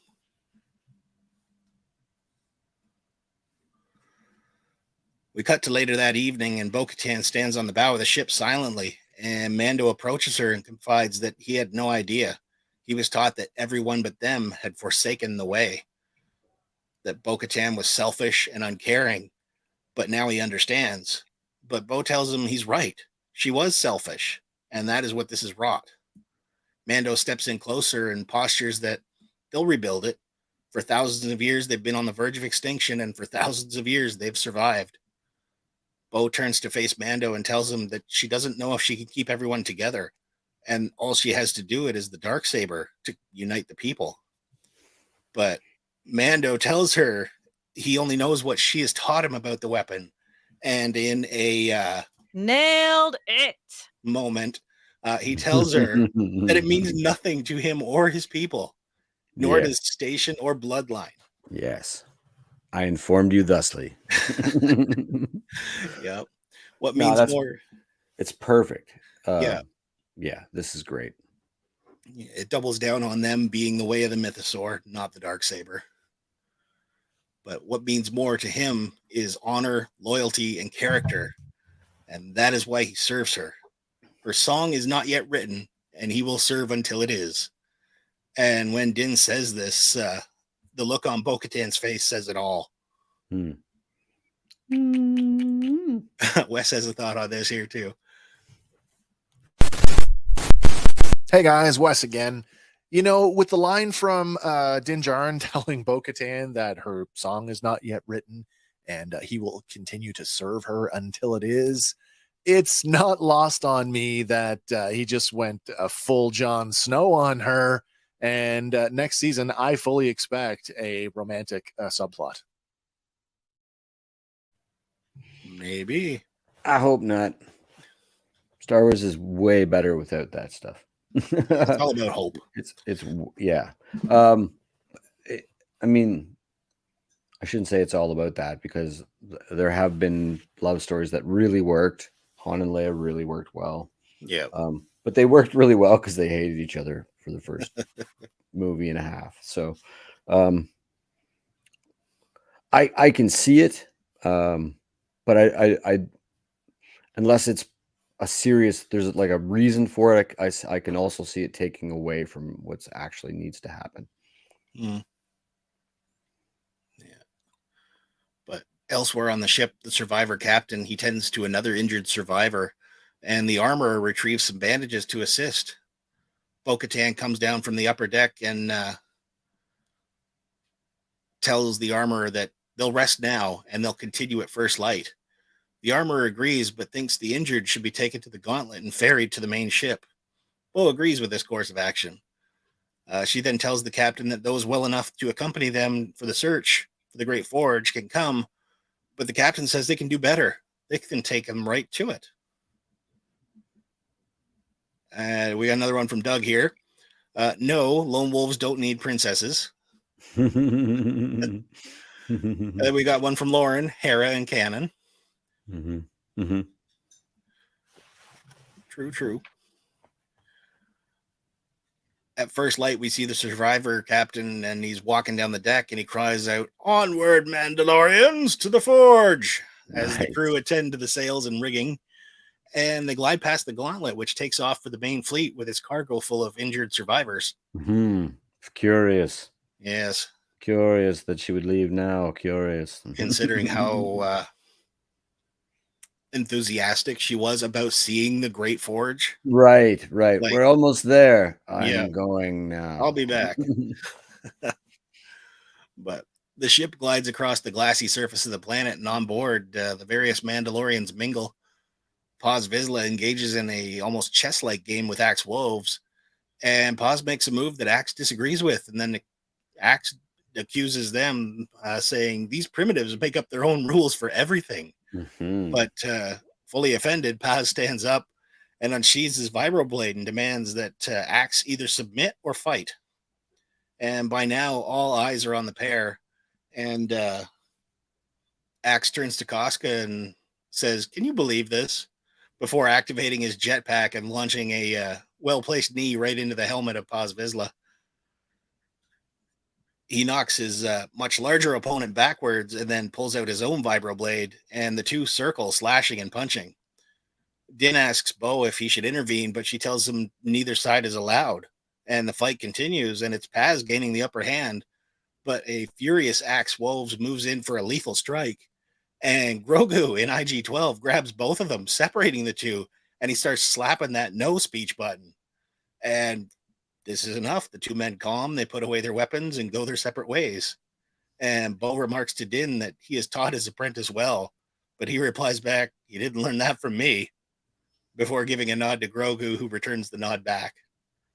We cut to later that evening, and Bo-Katan stands on the bow of the ship silently, and Mando approaches her and confides that he had no idea. He was taught that everyone but them had forsaken the way, that Bo-Katan was selfish and uncaring, but now he understands. But Bo tells him he's right. She was selfish, and that is what this has wrought. Mando steps in closer and postures that they'll rebuild it. For thousands of years, they've been on the verge of extinction, and for thousands of years, they've survived. Bo turns to face Mando and tells him that she doesn't know if she can keep everyone together, and all she has to do it is the Darksaber to unite the people. But Mando tells her he only knows what she has taught him about the weapon, and in a Nailed it. moment. He tells her that it means nothing to him or his people, nor Yes. does station or bloodline. Yes. I informed you thusly. Yep. What No, means that's more? it's perfect. Yeah. Yeah, this is great. It doubles down on them being the way of the mythosaur, not the Darksaber. But what means more to him is honor, loyalty, and character. And that is why he serves her. Her song is not yet written, and he will serve until it is. And when Din says this, the look on Bo-Katan's face says it all. Wes has a thought on this here too. Hey guys, Wes again. You know, with the line from Din Djarin telling Bo-Katan that her song is not yet written and he will continue to serve her until it is, it's not lost on me that he just went full Jon Snow on her. And next season, I fully expect a romantic subplot. Maybe. I hope not. Star Wars is way better without that stuff. It's all about hope. It's yeah. I mean, I shouldn't say it's all about that because there have been love stories that really worked. Han and Leia really worked well. Yeah. But they worked really well because they hated each other for the first movie and a half. So I can see it. But I unless it's a serious, there's like a reason for it. I can also see it taking away from what's actually needs to happen. Mm. Yeah. But elsewhere on the ship, the survivor captain, he tends to another injured survivor, and the armorer retrieves some bandages to assist. Bo-Katan comes down from the upper deck and tells the armorer that they'll rest now and they'll continue at first light. The armorer agrees, but thinks the injured should be taken to the gauntlet and ferried to the main ship. Bo agrees with this course of action. She then tells the captain that those well enough to accompany them for the search for the Great Forge can come, but the captain says they can do better. They can take them right to it. We got another one from Doug here. No, lone wolves don't need princesses. We got one from Lauren, Hera, and Cannon. True. At first light, we see the survivor captain, and he's walking down the deck, and he cries out, "Onward, Mandalorians, to the forge!" as the crew attend to the sails and rigging. And they glide past the gauntlet, which takes off for the main fleet with its cargo full of injured survivors. Curious. Yes. Curious that she would leave now. Curious. Considering how enthusiastic she was about seeing the Great Forge. Right. Like, we're almost there. I'm yeah, going now. I'll be back. But the ship glides across the glassy surface of the planet, and on board, the various Mandalorians mingle. Paz Vizsla engages in a almost chess-like game with Axe Wolves, and Paz makes a move that Axe disagrees with, and then Axe accuses them, saying these primitives make up their own rules for everything. But fully offended, Paz stands up and unsheathes his vibroblade and demands that Axe either submit or fight. And by now, all eyes are on the pair, and Axe turns to Casca and says, "Can you believe this?" before activating his jetpack and launching a well-placed knee right into the helmet of Paz Vizsla. He knocks his much larger opponent backwards and then pulls out his own vibroblade, and the two circle, slashing and punching. Din asks Bo if he should intervene, but she tells him neither side is allowed, and the fight continues, and it's Paz gaining the upper hand, but a furious Axe Wolves moves in for a lethal strike, and Grogu in IG-12 grabs both of them, separating the two, and he starts slapping that no speech button. And this is enough. The two men calm, they put away their weapons and go their separate ways. And Bo remarks to Din that he has taught his apprentice well, but he replies back, "You didn't learn that from me," before giving a nod to Grogu, who returns the nod back.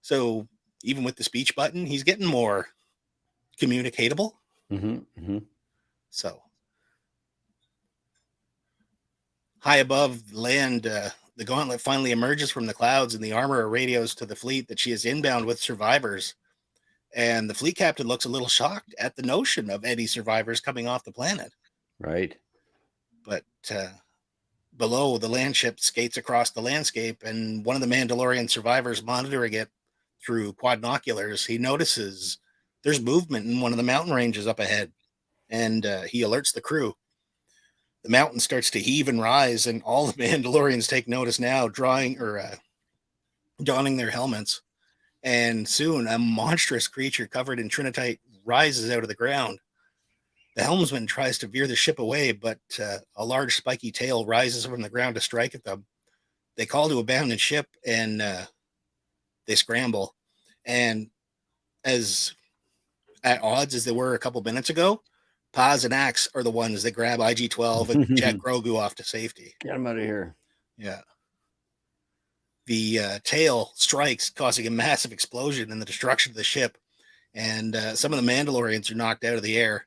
So even with the speech button, he's getting more communicatable. So High above land, the gauntlet finally emerges from the clouds, and the armorer radios to the fleet that she is inbound with survivors. And the fleet captain looks a little shocked at the notion of any survivors coming off the planet. Right. But below, the land ship skates across the landscape, and one of the Mandalorian survivors monitoring it through quadnoculars, he notices there's movement in one of the mountain ranges up ahead, and he alerts the crew. The mountain starts to heave and rise, and all the Mandalorians take notice now, donning their helmets. And soon a monstrous creature covered in trinitite rises out of the ground. The helmsman tries to veer the ship away, but a large spiky tail rises from the ground to strike at them. They call to abandon ship, and they scramble. And as at odds as they were a couple minutes ago, Paz and Axe are the ones that grab IG-12 and jet Grogu off to safety. Get him out of here. Yeah. The tail strikes, causing a massive explosion and the destruction of the ship. And some of the Mandalorians are knocked out of the air.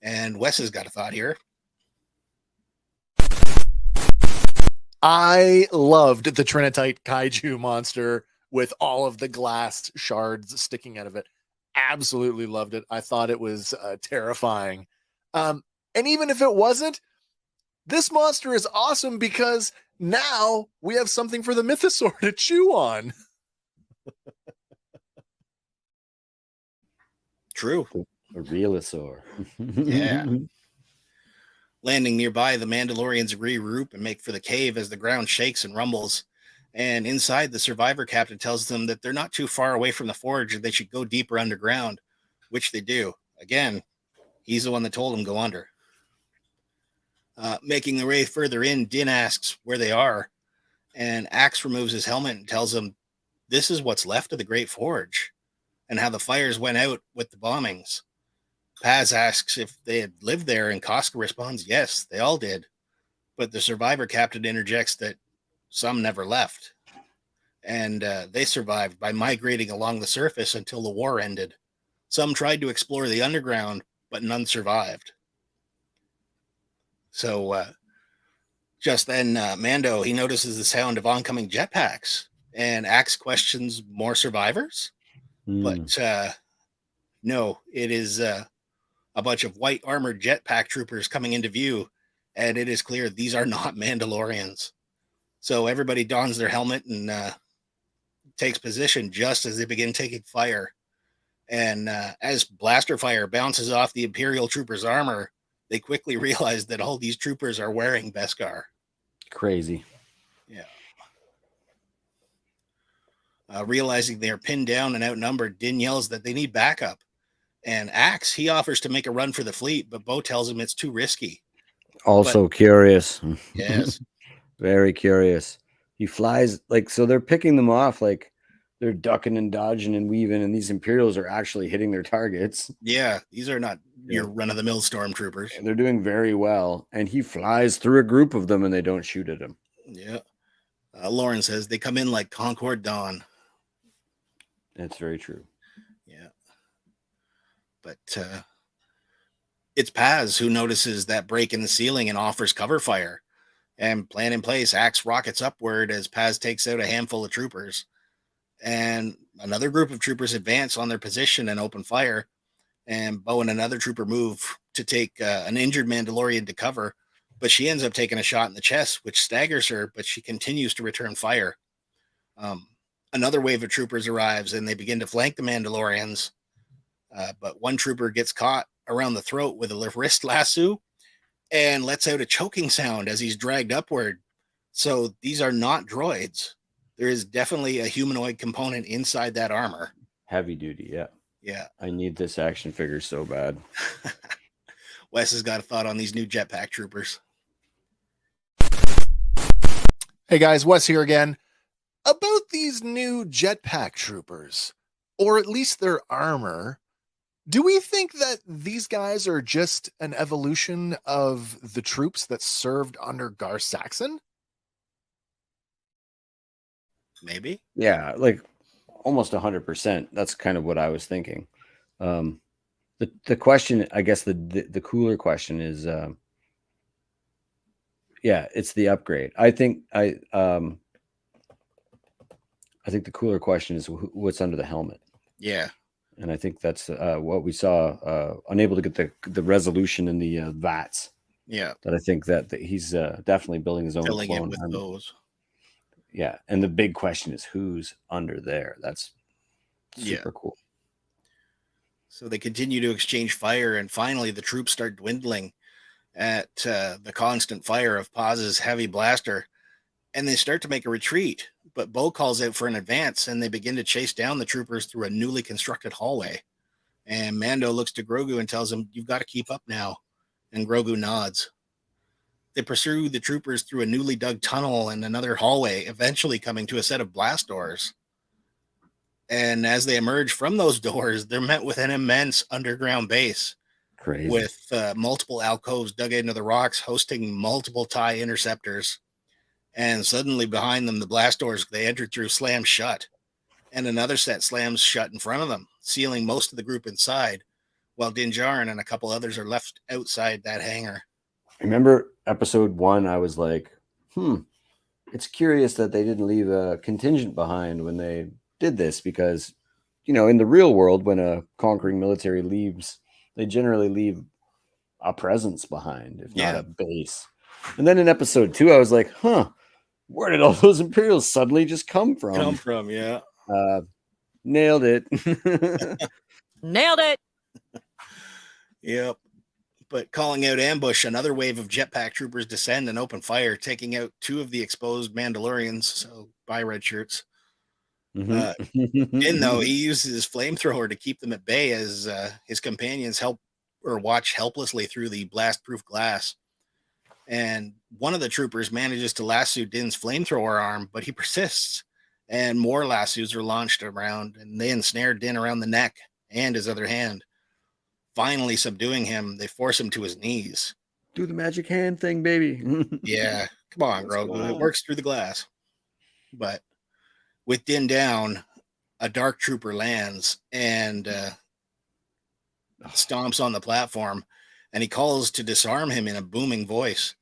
And Wes has got a thought here. I loved the Trinitite kaiju monster with all of the glass shards sticking out of it. Absolutely loved it. I thought it was terrifying. And even if it wasn't, this monster is awesome because now we have something for the mythosaur to chew on. True. A realisaur. Yeah. Landing nearby, the Mandalorians regroup and make for the cave as the ground shakes and rumbles. And inside, the survivor captain tells them that they're not too far away from the forge and they should go deeper underground, which they do. Again, he's the one that told them go under. Making their way further in, Din asks where they are, and Axe removes his helmet and tells them this is what's left of the Great Forge and how the fires went out with the bombings. Paz asks if they had lived there, and Koska responds, yes, they all did. But the survivor captain interjects that some never left. And they survived by migrating along the surface until the war ended. Some tried to explore the underground, but none survived. So just then, Mando, he notices the sound of oncoming jetpacks, and Axe questions more survivors. But no, it is a bunch of white armored jetpack troopers coming into view, and it is clear these are not Mandalorians. So everybody dons their helmet and takes position just as they begin taking fire. And as blaster fire bounces off the Imperial troopers' armor, they quickly realize that all these troopers are wearing Beskar. Crazy. Yeah. Realizing they are pinned down and outnumbered, Din yells that they need backup. And Axe, he offers to make a run for the fleet, but Bo tells him it's too risky. Also curious. Yes. Very curious. He flies so they're picking them off like they're ducking and dodging and weaving, and these Imperials are actually hitting their targets. Yeah, these are not your run-of-the-mill stormtroopers. And they're doing very well, and he flies through a group of them, and they don't shoot at him. Yeah. Lauren says they come in like Concord Dawn. That's very true. Yeah. But it's Paz who notices that break in the ceiling and offers cover fire. And plan in place, Axe rockets upward as Paz takes out a handful of troopers. And another group of troopers advance on their position and open fire. And Bo and another trooper move to take an injured Mandalorian to cover. But she ends up taking a shot in the chest, which staggers her, but she continues to return fire. Another wave of troopers arrives, and they begin to flank the Mandalorians. But one trooper gets caught around the throat with a wrist lasso and lets out a choking sound as he's dragged upward. So these are not droids. There is definitely a humanoid component inside that armor. Heavy duty, yeah. Yeah. I need this action figure so bad. Wes has got a thought on these new jetpack troopers. Hey guys, Wes here again. About these new jetpack troopers, or at least their armor, do we think that these guys are just an evolution of the troops that served under Gar Saxon? Maybe. Yeah, almost 100%. That's kind of what I was thinking. The question, I guess the cooler question is yeah, it's the upgrade. I think the cooler question is what's under the helmet. Yeah. And I think that's what we saw. Unable to get the resolution in the VATS. Yeah. That I think that he's definitely building his own Filling it clone with helmet. those. Yeah, and the big question is who's under there. That's super cool. So they continue to exchange fire, and finally the troops start dwindling at the constant fire of Paz's heavy blaster, and they start to make a retreat. But Bo calls out for an advance, and they begin to chase down the troopers through a newly constructed hallway. And Mando looks to Grogu and tells him, "You've got to keep up now." And Grogu nods. They pursue the troopers through a newly dug tunnel and another hallway, eventually coming to a set of blast doors. And as they emerge from those doors, they're met with an immense underground base. Crazy. With multiple alcoves dug into the rocks, hosting multiple TIE interceptors. And suddenly behind them, the blast doors they entered through slam shut. And another set slams shut in front of them, sealing most of the group inside, while Din Djarin and a couple others are left outside that hangar. Remember episode 1, I was like, it's curious that they didn't leave a contingent behind when they did this, because, in the real world, when a conquering military leaves, they generally leave a presence behind, if not a base. And then in episode 2, I was like, where did all those Imperials suddenly just come from? Yeah. Nailed it. Nailed it. Yep. But calling out ambush, another wave of jetpack troopers descend and open fire, taking out 2 of the exposed Mandalorians. So bye, red shirts. Din, though, he uses his flamethrower to keep them at bay as his companions watch helplessly through the blast-proof glass. And one of the troopers manages to lasso Din's flamethrower arm, but he persists. And more lassos are launched around, and they ensnare Din around the neck and his other hand. Finally subduing him, they force him to his knees. Do the magic hand thing, baby. Yeah, come on, Grogu. It works through the glass. But with Din down, a dark trooper lands and stomps on the platform, and he calls to disarm him in a booming voice.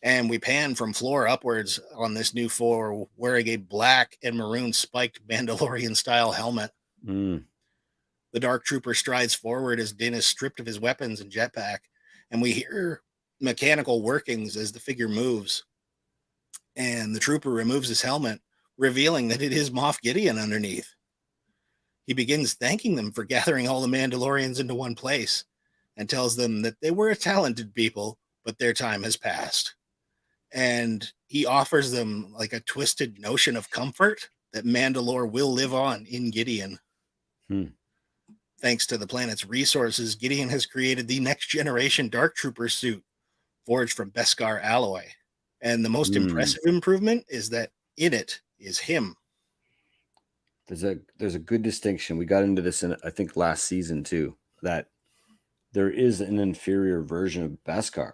And we pan from floor upwards on this new floor, wearing a black and maroon spiked Mandalorian style helmet. The dark trooper strides forward as Din is stripped of his weapons and jetpack, and we hear mechanical workings as the figure moves. And the trooper removes his helmet, revealing that it is Moff Gideon underneath. He begins thanking them for gathering all the Mandalorians into one place, and tells them that they were a talented people, but their time has passed. And he offers them like a twisted notion of comfort that Mandalore will live on in Gideon. Thanks to the planet's resources, Gideon has created the next generation Dark Trooper suit, forged from Beskar alloy. And the most impressive improvement is that in it is him. There's a good distinction. We got into this in, I think, last season too, that there is an inferior version of Beskar.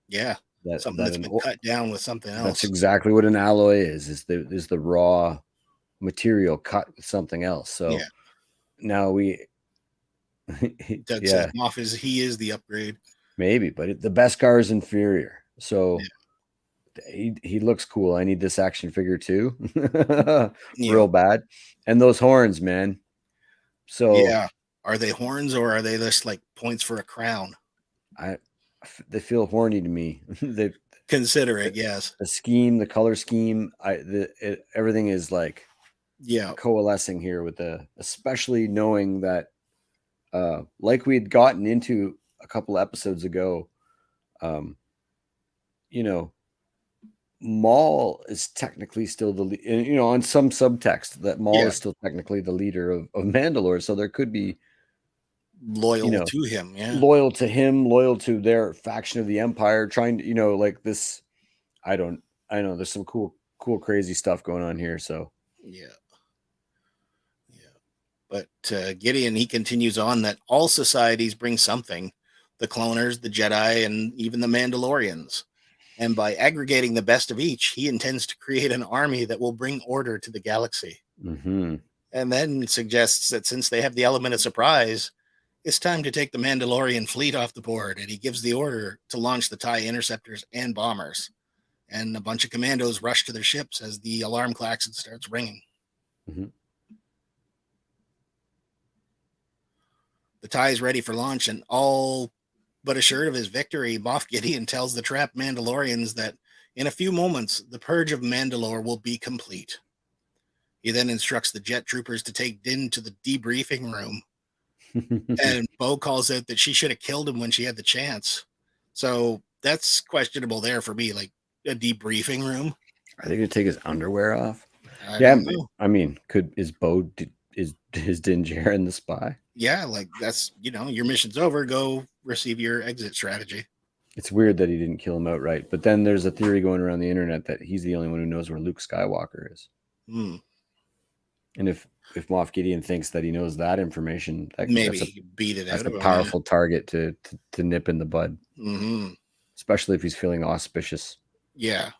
Yeah. Something that's been cut down with something else. That's exactly what an alloy is the raw material cut with something else. So now Doug says Moff he is the upgrade. Maybe, but the Beskar is inferior. So he looks cool. I need this action figure too. Real bad. And those horns, man. So are they horns or are they just like points for a crown? They feel horny to me. They consider it, yes. The scheme, the color scheme, everything is like coalescing here with especially knowing that like we had gotten into a couple episodes ago, Maul is technically still on some subtext that Maul is still technically the leader of Mandalore. So there could be loyal to him, loyal to their faction of the Empire, trying to, like this. I know there's some cool, crazy stuff going on here. So but Gideon, he continues on that all societies bring something, the cloners, the Jedi, and even the Mandalorians. And by aggregating the best of each, he intends to create an army that will bring order to the galaxy. And then suggests that since they have the element of surprise, it's time to take the Mandalorian fleet off the board, and he gives the order to launch the TIE interceptors and bombers. and a bunch of commandos rush to their ships as the alarm klaxon starts ringing. Mm-hmm. The tie is ready for launch, and all but assured of his victory, Moff Gideon tells the trapped Mandalorians that in a few moments, the purge of Mandalore will be complete. He then instructs the jet troopers to take Din to the debriefing room, and Bo calls out that she should have killed him when she had the chance. So that's questionable there for me, like a debriefing room. Are they going to take his underwear off? I Yeah, don't know. I mean, is Din Djarin the spy? Yeah, like that's, your mission's over. Go receive your exit strategy. It's weird that he didn't kill him outright. But then there's a theory going around the internet that he's the only one who knows where Luke Skywalker is. And if Moff Gideon thinks that he knows that information, maybe he beat it out. That's a powerful target to nip in the bud, especially if he's feeling auspicious. Yeah.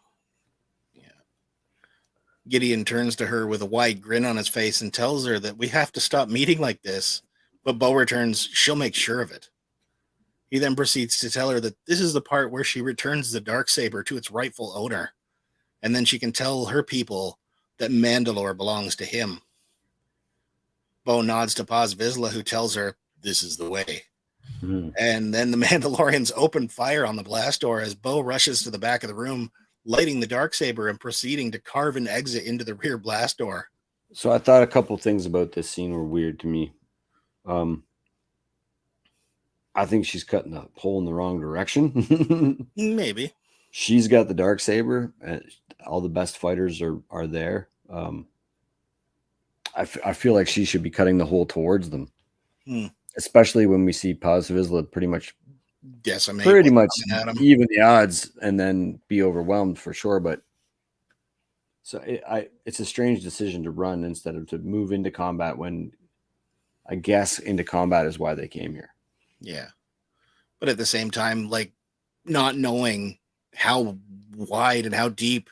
Gideon turns to her with a wide grin on his face and tells her that we have to stop meeting like this. But Bo returns, she'll make sure of it. He then proceeds to tell her that this is the part where she returns the Darksaber to its rightful owner. And then she can tell her people that Mandalore belongs to him. Bo nods to Paz Vizsla, who tells her this is the way. And then the Mandalorians open fire on the blast door as Bo rushes to the back of the room, lighting the Darksaber and proceeding to carve an exit into the rear blast door. So I thought a couple things about this scene were weird to me. I think she's cutting the hole in the wrong direction. Maybe. She's got the Darksaber, and all the best fighters are there. I feel like she should be cutting the hole towards them, especially when we see Paz Vizsla pretty much even the odds and then be overwhelmed for sure. But so it's a strange decision to run instead of to move into combat when I guess into combat is why they came here. Yeah. But at the same time, like not knowing how wide and how deep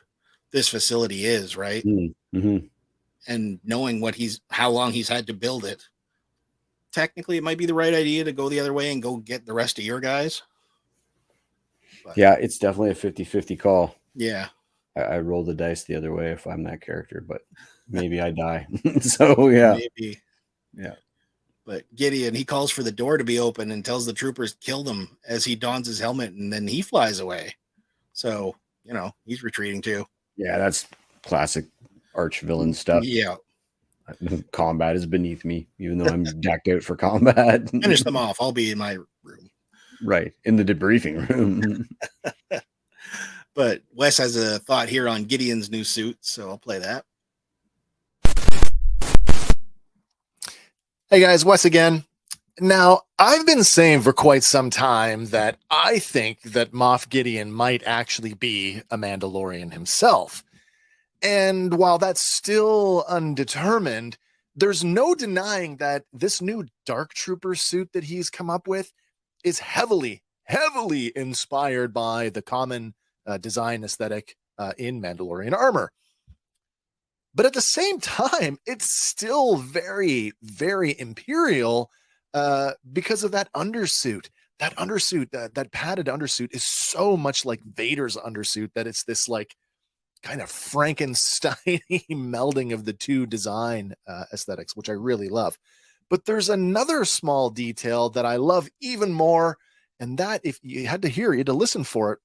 this facility is, right? And knowing how long he's had to build it. Technically, it might be the right idea to go the other way and go get the rest of your guys. But, yeah, it's definitely a 50-50 call. Yeah. I roll the dice the other way if I'm that character, but maybe I die. So, yeah. Maybe. Yeah. But Gideon, he calls for the door to be open and tells the troopers to kill them as he dons his helmet, and then he flies away. So, he's retreating too. Yeah, that's classic arch villain stuff. Yeah. Combat is beneath me, even though I'm decked out for combat. Finish them off. I'll be in my room. Right. In the debriefing room. But Wes has a thought here on Gideon's new suit, so I'll play that. Hey guys, Wes again. Now, I've been saying for quite some time that I think that Moff Gideon might actually be a Mandalorian himself. And while that's still undetermined, there's no denying that this new Dark Trooper suit that he's come up with is heavily inspired by the common design aesthetic in Mandalorian armor. But at the same time, it's still very, very Imperial because of that undersuit. That undersuit, that padded undersuit is so much like Vader's undersuit that it's this like kind of Frankenstein melding of the two design aesthetics, which I really love. But there's another small detail that I love even more. And that if you had to listen for it,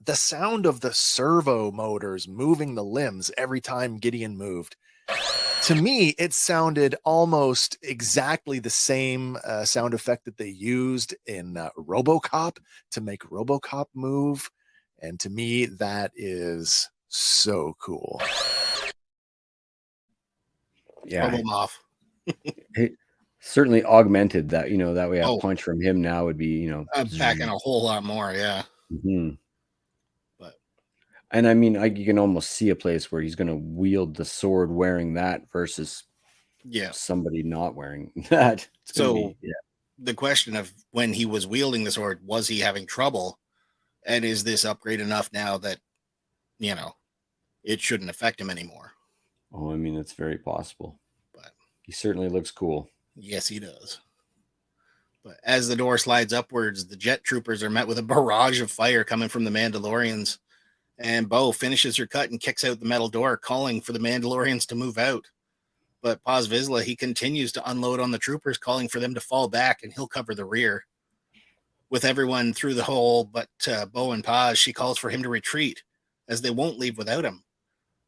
the sound of the servo motors moving the limbs every time Gideon moved. To me, it sounded almost exactly the same sound effect that they used in RoboCop to make RoboCop move. And to me, that is so cool. Yeah. Moff. It certainly augmented that, that way a punch from him now would be, packing a whole lot more. Yeah. And I mean, you can almost see a place where he's going to wield the sword wearing that versus somebody not wearing that. The question of when he was wielding the sword, was he having trouble? And is this upgrade enough now that, it shouldn't affect him anymore? Oh, I mean, it's very possible. But he certainly looks cool. Yes, he does. But as the door slides upwards, the jet troopers are met with a barrage of fire coming from the Mandalorians. And Bo finishes her cut and kicks out the metal door, calling for the Mandalorians to move out. But Paz Vizsla, he continues to unload on the troopers, calling for them to fall back, and he'll cover the rear. With everyone through the hole but Bo and Paz, she calls for him to retreat, as they won't leave without him.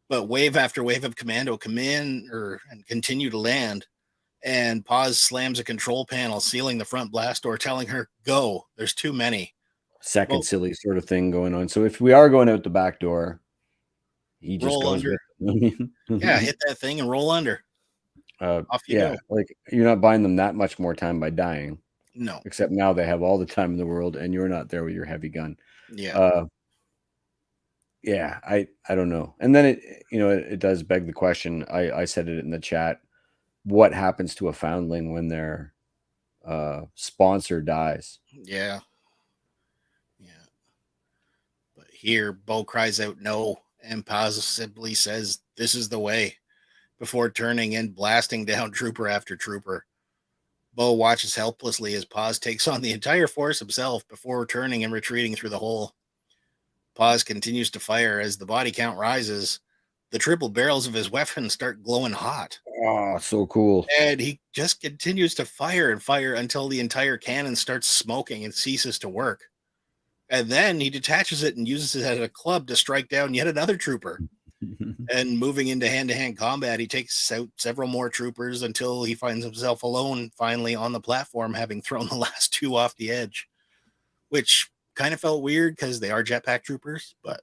But wave after wave of commando come in and continue to land, and Paz slams a control panel, sealing the front blast door, telling her, "Go, there's too many." Second Well, silly sort of thing going on. So if we are going out the back door, he just roll goes under. with them. Yeah, hit that thing and roll under. Off you yeah, go. like you're not buying them that much more time by dying. No. Except now they have all the time in the world, and you're not there with your heavy gun. Yeah. Yeah, I don't know. And then it does beg the question. I said it in the chat. What happens to a foundling when their sponsor dies? Yeah. But here, Bo cries out no, and Paz simply says, "This is the way," before turning and blasting down trooper after trooper. Bo watches helplessly as Paz takes on the entire force himself before turning and retreating through the hole. Paz continues to fire as the body count rises. The triple barrels of his weapons start glowing hot. Oh, so cool. And he just continues to fire and fire until the entire cannon starts smoking and ceases to work. And then he detaches it and uses it as a club to strike down yet another trooper. And moving into hand-to-hand combat, he takes out several more troopers until he finds himself alone, finally on the platform, having thrown the last two off the edge, which kind of felt weird because they are jetpack troopers. But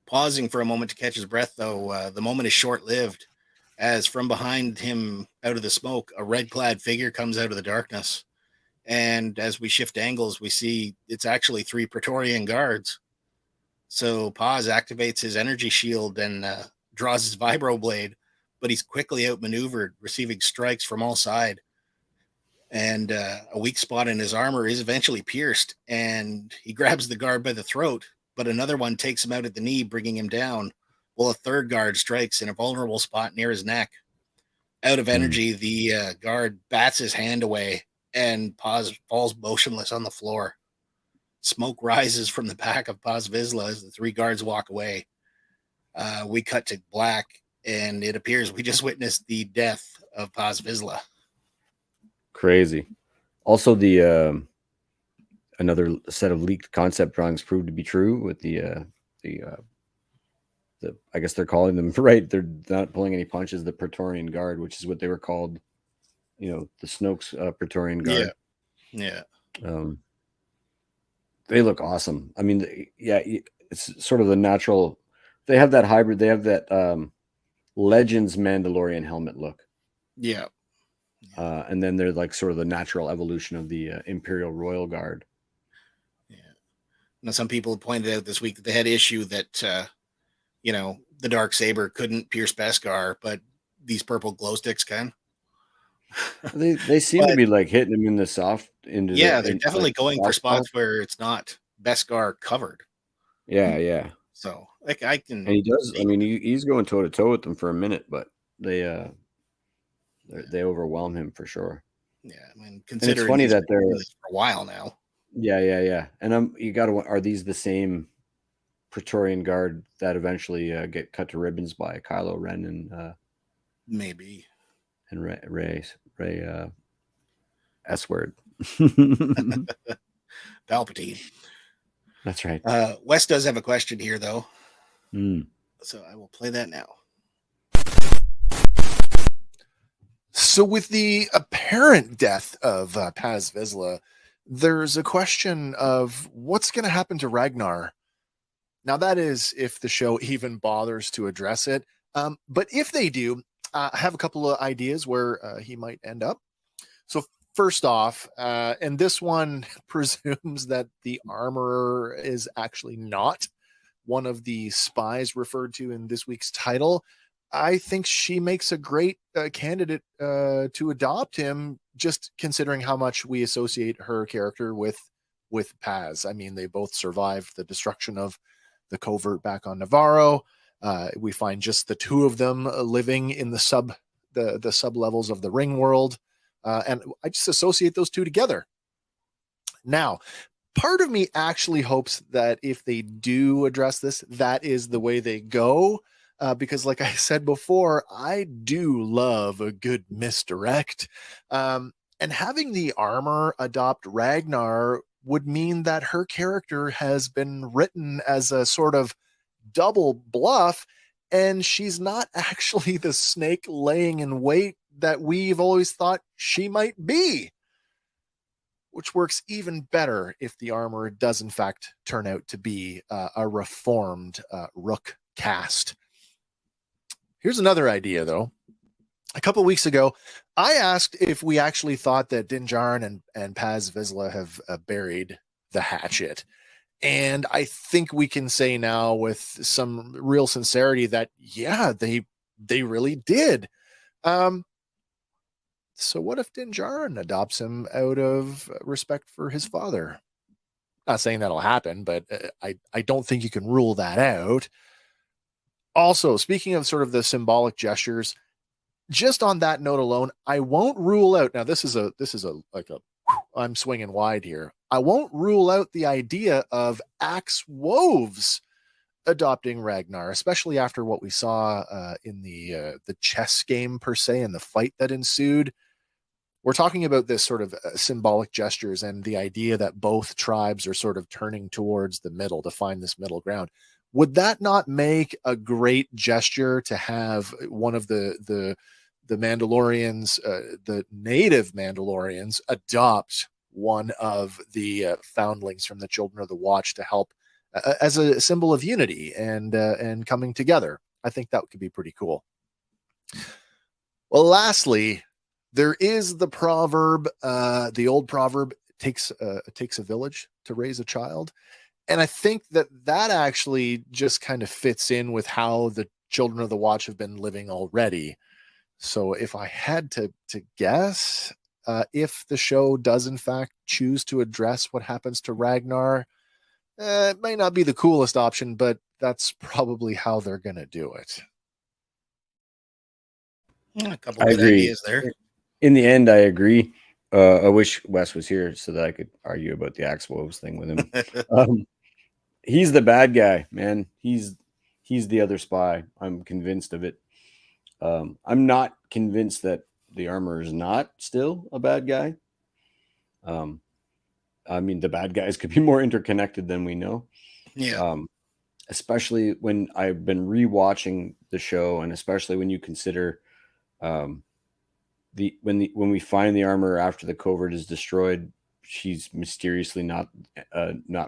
pausing for a moment to catch his breath, though, the moment is short-lived, as from behind him, out of the smoke, a red-clad figure comes out of the darkness. And as we shift angles, we see it's actually 3 Praetorian guards. So Paz activates his energy shield and draws his vibro blade, but he's quickly outmaneuvered, receiving strikes from all sides. And a weak spot in his armor is eventually pierced, and he grabs the guard by the throat, but another one takes him out at the knee, bringing him down, while a third guard strikes in a vulnerable spot near his neck. Out of energy, the guard bats his hand away, and Paz falls motionless on the floor. Smoke rises from the back of Paz Vizsla as the 3 guards walk away. We cut to black, and it appears we just witnessed the death of Paz Vizsla. Crazy. Also, the another set of leaked concept drawings proved to be true with the I guess they're calling them right. They're not pulling any punches. The Praetorian Guard, which is what they were called. The Snoke's Praetorian Guard. Yeah. They look awesome. I mean, it's sort of the natural. They have that hybrid. They have that Legends Mandalorian helmet look. Yeah. And then they're like sort of the natural evolution of the Imperial Royal Guard. Yeah. Now, some people pointed out this week that they had issue that, the dark saber couldn't pierce Beskar, but these purple glow sticks can. They seem to be like hitting him in the soft. They're definitely going for spots where it's not Beskar covered. Yeah. So I can. And he does. I mean, he's going toe to toe with them for a minute, but they overwhelm him for sure. Yeah, I mean, considering it's funny that they're for a while now. Yeah. And you got to. Are these the same Praetorian Guard that eventually get cut to ribbons by Kylo Ren and maybe and Ray S word Palpatine. That's right. Wes does have a question here though, so I will play that now. So with the apparent death of Paz Vizsla, there's a question of what's going to happen to Ragnar. Now, that is if the show even bothers to address it. But if they do, I have a couple of ideas where he might end up. So first off, and this one presumes that the armorer is actually not one of the spies referred to in this week's title. I think she makes a great candidate to adopt him, just considering how much we associate her character with Paz. I mean, they both survived the destruction of the covert back on Navarro. We find just the 2 of them living in the sub levels of the ring world. And I just associate those 2 together. Now, part of me actually hopes that if they do address this, that is the way they go. Because like I said before, I do love a good misdirect. And having the armor adopt Ragnar would mean that her character has been written as a sort of double bluff, and she's not actually the snake laying in wait that we've always thought she might be, which works even better if the armor does in fact turn out to be a reformed Rook cast. Here's another idea, though. A couple of weeks ago, I asked if we actually thought that Din Djarin and Paz Vizsla have buried the hatchet. And I think we can say now with some real sincerity that, yeah, they really did. So what if Din Djarin adopts him out of respect for his father? Not saying that'll happen, but I don't think you can rule that out. Also, speaking of sort of the symbolic gestures, just on that note alone, I won't rule out. Now, this is I'm swinging wide here. I won't rule out the idea of Axe Woves adopting Ragnar, especially after what we saw in the chess game per se and the fight that ensued. We're talking about this sort of symbolic gestures and the idea that both tribes are sort of turning towards the middle to find this middle ground. Would that not make a great gesture to have one of the Mandalorians, the native Mandalorians, adopt one of the foundlings from the Children of the Watch to help as a symbol of unity and coming together? I think that could be pretty cool. Well, lastly, there is the proverb, the old proverb, takes a village to raise a child. And I think that actually just kind of fits in with how the Children of the Watch have been living already. So if I had to guess, if the show does in fact choose to address what happens to Ragnar, it may not be the coolest option, but that's probably how they're going to do it. A couple of ideas there. In the end, I agree. I wish Wes was here so that I could argue about the Axe Woves thing with him. He's the bad guy, man. He's the other spy. I'm convinced of it. I'm not convinced that the armor is not still a bad guy. I mean, the bad guys could be more interconnected than we know. Yeah. Especially when I've been rewatching the show, and especially when you consider when we find the armor after the covert is destroyed, she's mysteriously not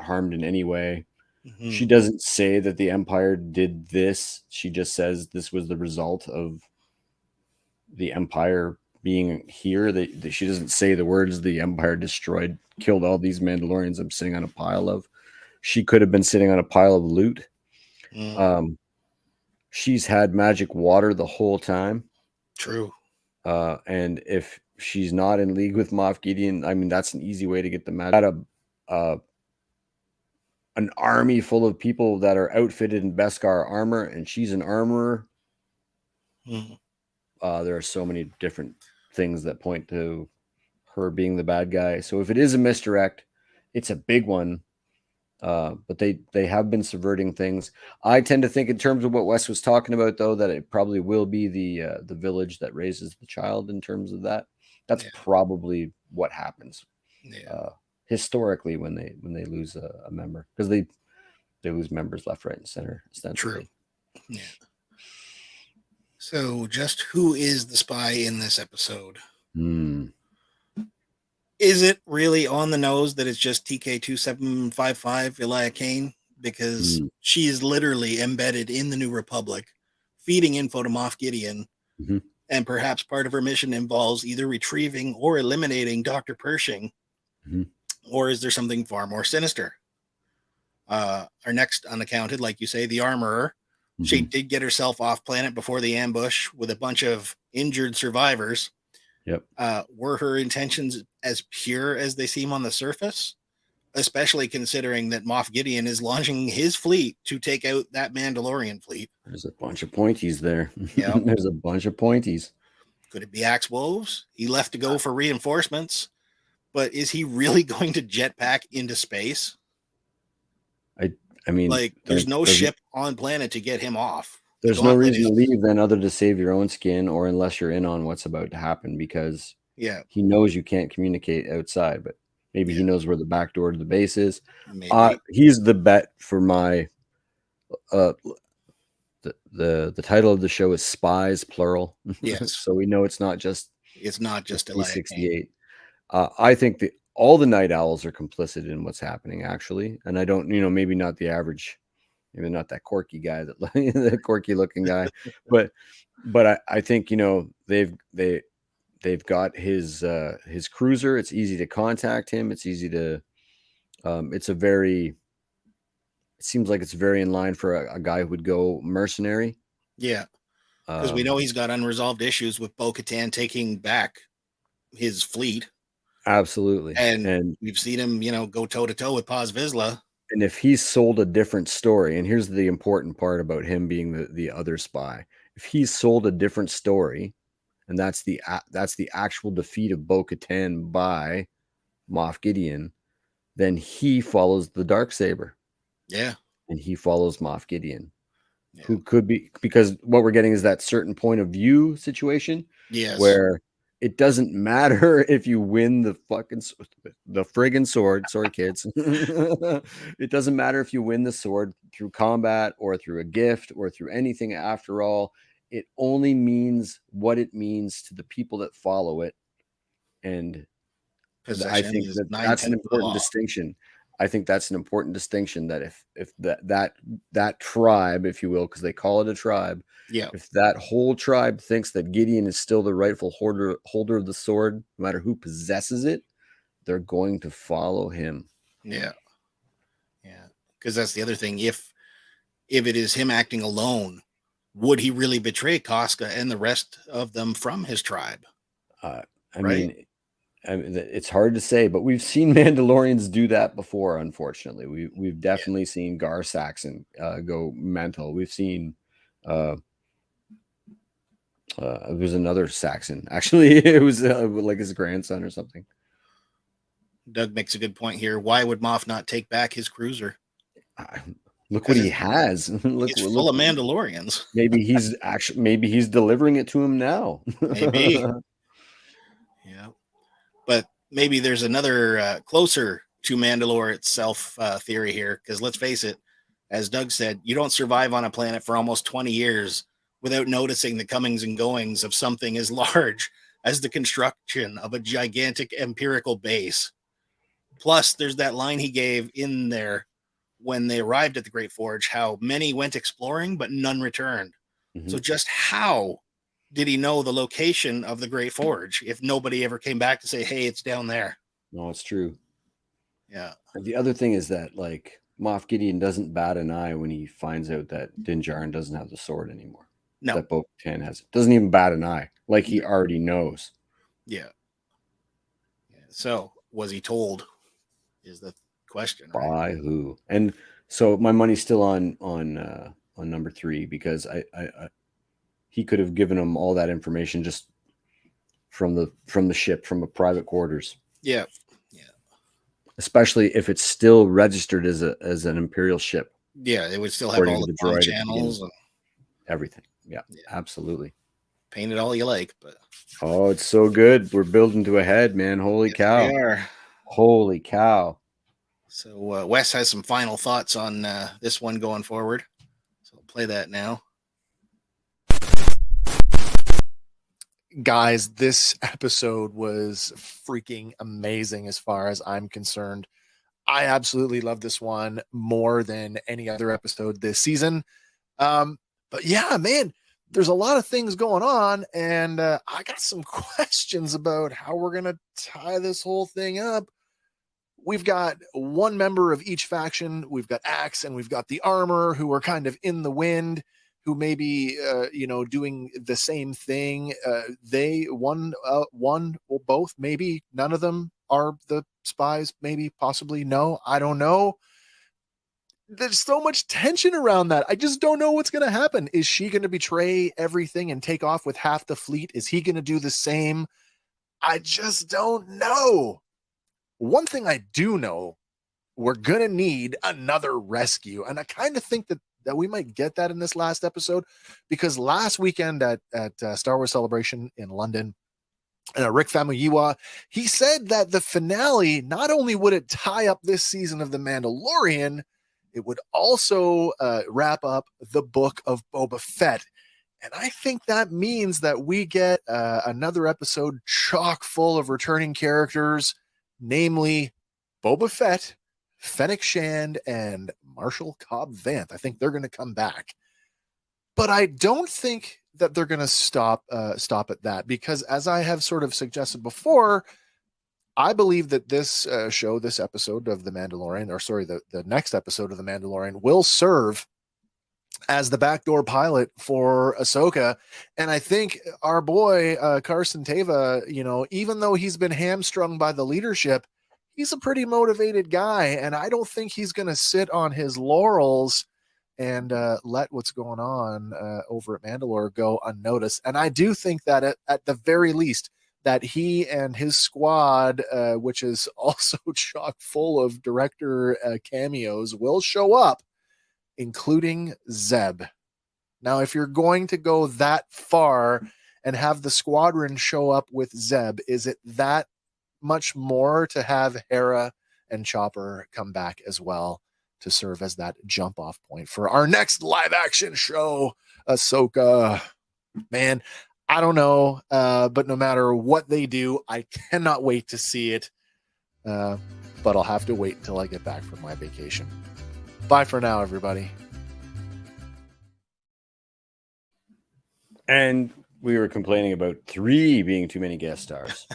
harmed in any way. Mm-hmm. She doesn't say that the Empire did this. She just says this was the result of the Empire being here. She doesn't say the words the Empire destroyed, killed all these Mandalorians I'm sitting on a pile of. She could have been sitting on a pile of loot. Mm. She's had magic water the whole time. True. And if she's not in league with Moff Gideon, I mean, that's an easy way to get the magic. An army full of people that are outfitted in Beskar armor, and she's an armorer. Mm. There are so many different things that point to her being the bad guy. So if it is a misdirect, it's a big one. But they have been subverting things. I tend to think in terms of what Wes was talking about, though, that it probably will be the village that raises the child. In terms of that, that's probably what happens. Yeah. Historically, when they lose a member, because they lose members left, right, and center. True. Yeah. So, just who is the spy in this episode? Is it really on the nose that it's just TK-2755 Elia Kane? Because she is literally embedded in the New Republic, feeding info to Moff Gideon, and perhaps part of her mission involves either retrieving or eliminating Dr. Pershing. Or is there something far more sinister? Our next unaccounted, like you say, the armorer. She did get herself off planet before the ambush with a bunch of injured survivors. Yep. Were her intentions as pure as they seem on the surface? Especially considering that Moff Gideon is launching his fleet to take out that Mandalorian fleet. There's a bunch of pointies there. Yeah. There's a bunch of pointies. Could it be Axe Woves? He left to go for reinforcements. but is he really going to jetpack into space? I mean, Like, there's no ship on planet to get him off. There's no reason to leave then other to save your own skin, or unless you're in on what's about to happen, because he knows you can't communicate outside, but maybe he knows where the back door to the base is. He's the bet for my the title of the show is Spies, plural. Yes. So we know it's not just a 68. I think all the night owls are complicit in what's happening, actually. And I don't, maybe not the average, maybe not that quirky guy, the quirky looking guy, but I think, they've got his cruiser. It's easy to contact him. It's easy to, it seems like it's very in line for a guy who would go mercenary. Yeah. Because we know he's got unresolved issues with Bo-Katan taking back his fleet. Absolutely. And we've seen him, go toe to toe with Paz Vizsla. And if he's sold a different story, and here's the important part about him being the other spy, if he's sold a different story, and that's the actual defeat of Bo-Katan by Moff Gideon, then he follows the Darksaber. Yeah. And he follows Moff Gideon, who could be, because what we're getting is that certain point of view situation. Yes. Where it doesn't matter if you win the friggin' sword. Sorry, kids. It doesn't matter if you win the sword through combat or through a gift or through anything. After all, it only means what it means to the people that follow it. And I think that's an important distinction. I think that's an important distinction, that if that tribe, if you will, because they call it a tribe, if that whole tribe thinks that Gideon is still the rightful holder of the sword, no matter who possesses it, they're going to follow him. Yeah. Because that's the other thing. If it is him acting alone, would he really betray Casca and the rest of them from his tribe? I mean, it's hard to say, but we've seen Mandalorians do that before. Unfortunately, we've definitely seen Gar Saxon go mental. We've seen there's another Saxon, actually. It was like his grandson or something. Doug makes a good point here. Why would Moff not take back his cruiser? Look what he has. He's full of Mandalorians. Maybe he's delivering it to him now. Maybe. Yeah. But maybe there's another closer to Mandalore itself theory here, because let's face it, as Doug said, you don't survive on a planet for almost 20 years without noticing the comings and goings of something as large as the construction of a gigantic empirical base. Plus, there's that line he gave in there when they arrived at the Great Forge, how many went exploring, but none returned. Mm-hmm. So just how did he know the location of the Great Forge if nobody ever came back to say, hey, it's down there? No, it's true. Yeah. And the other thing is that, like, Moff Gideon doesn't bat an eye when he finds out that Din Djarin doesn't have the sword anymore. No. That Bo-Katan has it. Doesn't even bat an eye. Like, he already knows. Yeah. So, was he told? Is the question. By right? who? And so my money's still on number 3, because I he could have given him all that information just from the ship, from a private quarters. Yeah. Especially if it's still registered as an Imperial ship. Yeah, it would still have all the droid channels and everything. Yeah, absolutely. Paint it all you like, but it's so good. We're building to a head, man. Holy cow. We are. Holy cow. So Wes has some final thoughts on this one going forward. So I'll play that now. Guys, this episode was freaking amazing as far as I'm concerned. I absolutely love this one more than any other episode this season. But yeah, man, there's a lot of things going on, and I got some questions about how we're going to tie this whole thing up. We've got one member of each faction. We've got Axe and we've got the Armor, who are kind of in the wind, who may be, doing the same thing. One or both, maybe none of them are the spies. Maybe, possibly, no, I don't know. There's so much tension around that. I just don't know what's going to happen. Is she going to betray everything and take off with half the fleet? Is he going to do the same? I just don't know. One thing I do know, we're going to need another rescue. And I kind of think that we might get that in this last episode, because last weekend at Star Wars Celebration in London, Rick Famuyiwa, he said that the finale, not only would it tie up this season of The Mandalorian, it would also wrap up the book of Boba Fett. And I think that means that we get another episode chock full of returning characters, namely Boba Fett, Fennec Shand, and Marshall Cobb Vanth. I think they're going to come back. But I don't think that they're going to stop at that, because as I have sort of suggested before, I believe that this show, this episode of The Mandalorian, or sorry, the next episode of The Mandalorian will serve as the backdoor pilot for Ahsoka. And I think our boy, Carson Teva, even though he's been hamstrung by the leadership, he's a pretty motivated guy. And I don't think he's going to sit on his laurels and let what's going on over at Mandalore go unnoticed. And I do think that at the very least, that he and his squad, which is also chock full of director cameos, will show up, including Zeb. Now, if you're going to go that far and have the squadron show up with Zeb, is it that much more to have Hera and Chopper come back as well to serve as that jump off point for our next live action show, Ahsoka? Man, I don't know, but no matter what they do, I cannot wait to see it. But I'll have to wait until I get back from my vacation. Bye for now, everybody. And we were complaining about 3 being too many guest stars.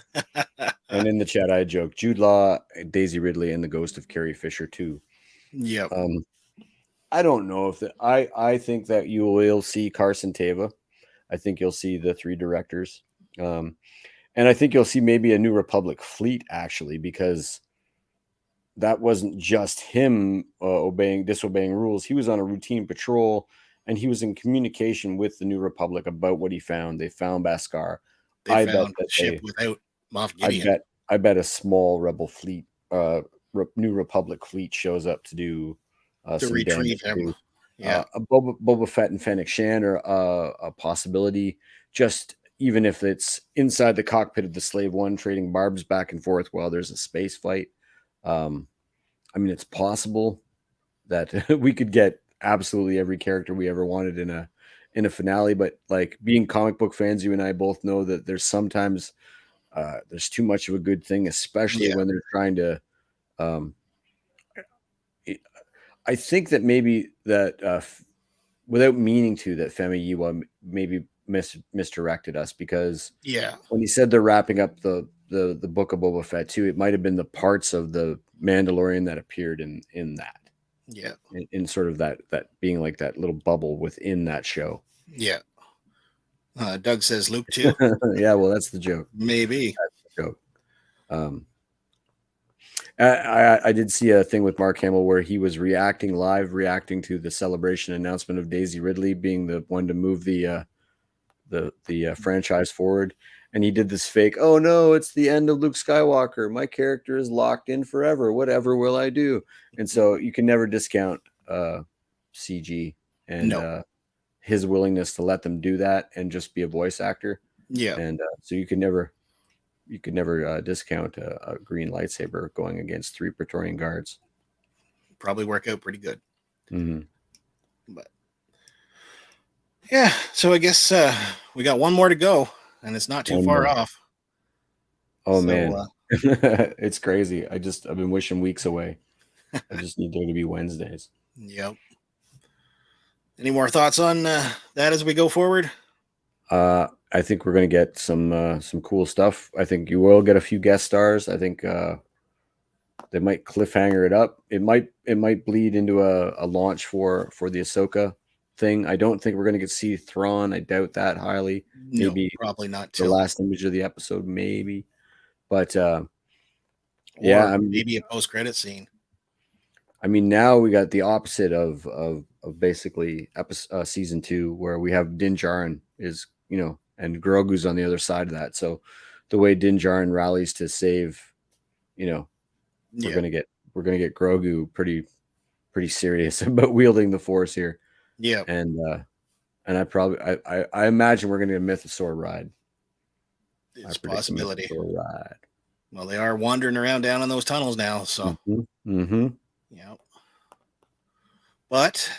And in the chat, I joked Jude Law, Daisy Ridley, and the ghost of Carrie Fisher too. Yep. I don't know if that. I think that you will see Carson Teva. I think you'll see the 3 directors, and I think you'll see maybe a New Republic fleet, actually, because that wasn't just him disobeying rules. He was on a routine patrol, and he was in communication with the New Republic about what he found. They found Beskar. They found a ship without Moff Gideon. I bet a small Rebel fleet, New Republic fleet, shows up to do to retrieve him. Yeah, Boba Fett and Fennec Shand are a possibility. Just even if it's inside the cockpit of the Slave One, trading barbs back and forth while there's a space fight. I mean, it's possible that we could get absolutely every character we ever wanted in a finale. But like, being comic book fans, you and I both know that there's sometimes there's too much of a good thing, especially when they're trying to. I think that maybe that without meaning to, that Famuyiwa maybe misdirected us, because when he said they're wrapping up the book of Boba Fett too, it might have been the parts of the Mandalorian that appeared in that. Yeah. In sort of that being like that little bubble within that show. Yeah. Doug says Luke too. Yeah, well, that's the joke. Maybe. That's the joke. I did see a thing with Mark Hamill where he was reacting to the celebration announcement of Daisy Ridley being the one to move the franchise forward, and he did this fake, "Oh no, it's the end of Luke Skywalker. My character is locked in forever. Whatever will I do?" And so you can never discount CG and his willingness to let them do that and just be a voice actor. Yeah, and so you could never discount a green lightsaber going against 3 Praetorian guards. Probably work out pretty good. Mm-hmm. But yeah, so I guess we got one more to go, and it's not too far off. Oh, so, man. It's crazy. I've been wishing weeks away. I just need there to be Wednesdays. Yep. Any more thoughts on that as we go forward? I think we're going to get some cool stuff. I think you will get a few guest stars. I think they might cliffhanger it up. It might bleed into a launch for the Ahsoka thing. I don't think we're going to get to see Thrawn. I doubt that highly. Maybe probably not. The last image of the episode, maybe. But maybe a post-credit scene. I mean, now we got the opposite of basically season 2, where we have Din Djarin is, and Grogu's on the other side of that. So the way Din Djarin rallies to save, Yeah. we're gonna get Grogu pretty serious about wielding the Force here. Yeah. And I imagine we're gonna get a Mythosaur ride. It's a possibility. Mythosaur ride. Well, they are wandering around down in those tunnels now, so yeah. But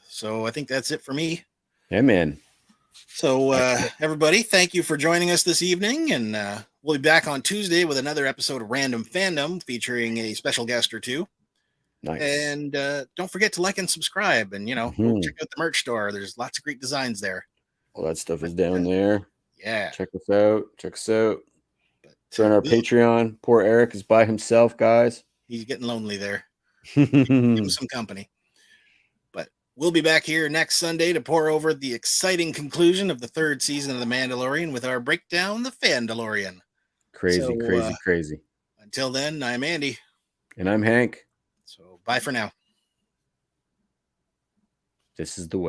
so I think that's it for me. Yeah, man. So everybody, thank you for joining us this evening, and we'll be back on Tuesday with another episode of Random Fandom featuring a special guest or two. Nice. And don't forget to like and subscribe, and go check out the merch store. There's lots of great designs there. All that stuff is down there. Yeah. Check us out. But join our Patreon. Poor Eric is by himself, guys. He's getting lonely there. Give him some company. But we'll be back here next Sunday to pour over the exciting conclusion of the 3rd season of The Mandalorian with our breakdown, The FANdalorian. Crazy. Until then, I'm Andy. And I'm Hank. So bye for now. This is the way.